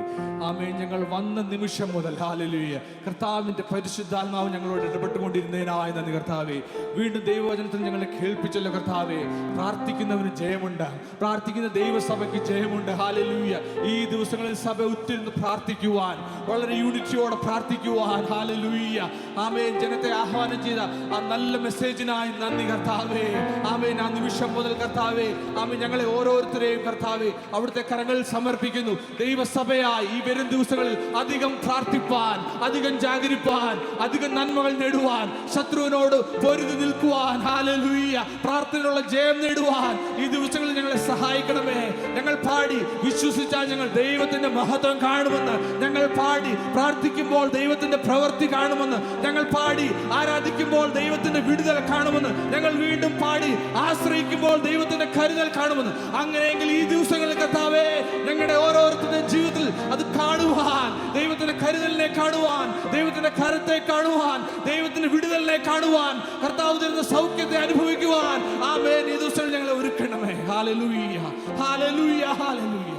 ആമേൻ. ഞങ്ങൾ വന്ന നിമിഷം മുതൽ ഹല്ലേലൂയ കർത്താവിന്റെ പരിശുദ്ധാത്മാവ് ഞങ്ങളോട് ഇടപെട്ടുകൊണ്ടിരുന്നതിനായി നന്ദി കർത്താവേ. വീണ്ടും ദൈവവചനത്തിൽ ഞങ്ങളെ കേൾപ്പിച്ചല്ലോ കർത്താവേ. പ്രാർത്ഥിക്കുന്നവന് ജയമുണ്ട്, പ്രാർത്ഥിക്കുന്ന ദൈവസഭയ്ക്ക് ജയമുണ്ട്. ഹല്ലേലൂയ. ഈ ദിവസങ്ങളിൽ സഭ ഉത്തിരുന്ന് പ്രാർത്ഥിക്കുവാൻ, വളരെ യൂണിറ്റിയോടെ പ്രാർത്ഥിക്കുവാൻ, ഹല്ലേലൂയ, ആമേൻ, ജനത്തെ ആഹ്വാനം ചെയ്ത ആ നല്ല മെസ്സേജിനായി നന്ദി കർത്താവേ. ആമേൻ. ആ നിമിഷം മുതൽ കർത്താവേ, ആമേൻ, ഞങ്ങളെ ഓരോരുത്തരെയും കർത്താവേ അവിടുത്തെ കരങ്ങളിൽ സമർപ്പിക്കുന്നു. ദൈവസഭയായി ഈ വരും ദിവസങ്ങളിൽ അധികം പ്രാർത്ഥിപ്പാൻ, അധികം ജാഗരിപ്പാൻ, അധികം നന്മകൾ നേടുവാൻ, ശത്രുവിനോട് പൊരുതി നിൽക്കുവാൻ, ഹല്ലേലൂയ, പ്രാർത്ഥനയിലുള്ള ജയം നേടുവാൻ ഈ ദിവസങ്ങളിൽ ഞങ്ങളെ സഹായിക്കണമേ. ഞങ്ങൾ പാടി വിശ്വസിച്ചാൽ ഞങ്ങൾ ദൈവത്തിന്റെ മഹത്വം കാണുമെന്ന്, ഞങ്ങൾ പാടി പ്രാർത്ഥിക്കുമ്പോൾ ദൈവത്തിന്റെ പ്രവൃത്തി കാണുമെന്ന്, ഞങ്ങൾ പാടി ആരാധിക്കുമ്പോൾ ദൈവത്തിന്റെ വിടുതൽ കാണുമെന്ന്, ഞങ്ങൾ വീണ്ടും പാടി ആശ്രയിക്കുമ്പോൾ ദൈവത്തിന്റെ കരുതൽ കാണുമെന്ന്. അങ്ങനെയെങ്കിൽ ഈ ദിവസങ്ങളിൽ കർത്താവേ ഞങ്ങളുടെ ഓരോരുത്തരുടെയും ജീവിതത്തിൽ അത് കാണുവാൻ, ദൈവത്തിന്റെ കരുതലിനെ കാണുവാൻ, ദൈവത്തിന്റെ കരത്തെ കാണുവാൻ, ദൈവത്തിന്റെ വിടുതലിനെ കാണുവാൻ, കർത്താവ് തരുന്ന സൗഖ്യത്തെ അനുഭവിക്കുവാൻ, ആമേൻ, ഈ ദിവസങ്ങളിൽ ഞങ്ങളെ ഒരുക്കണമേ. Hallelujah, hallelujah, hallelujah.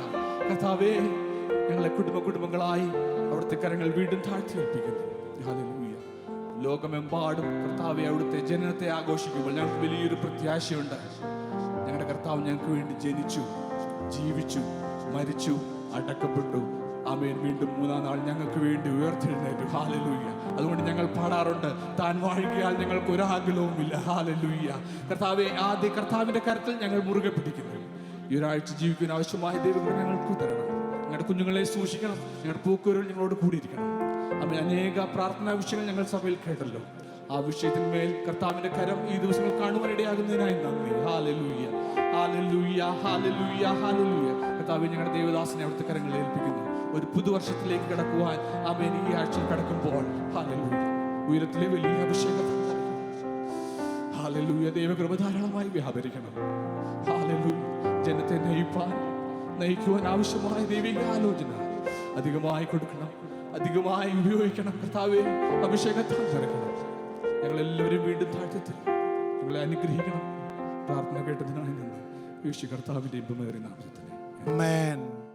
കർത്താവേ, ഞങ്ങളെ കുടുംബങ്ങളായി അവിടുത്തെ കരങ്ങൾ വീണ്ടും താഴ്ത്തി ഏൽപ്പിക്കുന്നു. ഹല്ലേലൂയ. ലോകമെമ്പാടും കർത്താവെ അവിടുത്തെ ജനനത്തെ ആഘോഷിക്കുമ്പോൾ ഞങ്ങൾക്ക് വലിയൊരു പ്രത്യാശയുണ്ട്. ഞങ്ങളുടെ കർത്താവ് ഞങ്ങൾക്ക് വേണ്ടി ജനിച്ചു, ജീവിച്ചു, മരിച്ചു, അടക്കപ്പെട്ടു. ആമേൻ. വീണ്ടും 3-ാം നാൾ ഞങ്ങൾക്ക് വേണ്ടി ഉയർത്തെഴുന്നേറ്റു. ഹല്ലേലൂയ. അതുകൊണ്ട് ഞങ്ങൾ പാടാറുണ്ട്, താൻ വാഴുകയാൽ ഞങ്ങൾക്ക് ഒരാഗ്രഹവുമില്ല. ഹല്ലേലൂയ. കർത്താവെ, ആദ്യ കർത്താവിന്റെ കരത്തിൽ ഞങ്ങൾ മുറുകെ പിടിക്കുന്നു. ഈ ഒരാഴ്ച ജീവിക്കാൻ ആവശ്യമായ ദൈവങ്ങൾ ഞങ്ങൾക്ക് തരണം. ഞങ്ങളുടെ കുഞ്ഞുങ്ങളെ സൂക്ഷിക്കണം. ഞങ്ങളുടെ പൂക്കുരുകൾ ഞങ്ങളോട് കൂടിയിരിക്കണം. ആമേൻ. അനേക പ്രാർത്ഥനാ വിഷയങ്ങൾ ഞങ്ങൾ സഭയിൽ കേട്ടല്ലോ. ആ വിഷയത്തിന്മേൽ കർത്താവിന്റെ കരം ഈ ദിവസങ്ങൾ കാണുവാനിടയാകുന്നതിനായി നന്ദി. Hallelujah, hallelujah, hallelujah, hallelujah. കർത്താവേ, ഞങ്ങളുടെ ദേവദാസനെ അവിടുത്തെ കരങ്ങളിൽ ഏൽപ്പിക്കുന്നു. ഒരു പുതുവർഷത്തിലേക്ക് കടക്കുവാൻ ആമേൻ ഈ ആഴ്ചയിൽ കടക്കുമ്പോൾ ഹല്ലേലൂയ ഉയരത്തിലെ വലിയ അഭിഷേകം ഹല്ലേലൂയ. ദൈവകൃപ ധാരാളമായി വ്യാപരിക്കണം. ഹല്ലേലൂയ. ജനത്തെ നയിക്കുവാൻ ആവശ്യമായ ദൈവിക ആലോചന അധികമായി കൊടുക്കണം, അധികമായി ഉപയോഗിക്കണം. കർത്താവേ, അഭിഷേകത്താൽ നിറയ്ക്കണം. ഞങ്ങളെല്ലാവരും വീണ്ടും താഴ്ത്തത്തിൽ ഞങ്ങളെ അനുഗ്രഹിക്കണം. പ്രാർത്ഥന കേട്ടതിനായി നിന്ന് യേശു കർത്താവിന്റെ ഇമ്പമേറിയ നാമത്തിൽ. ആമേൻ.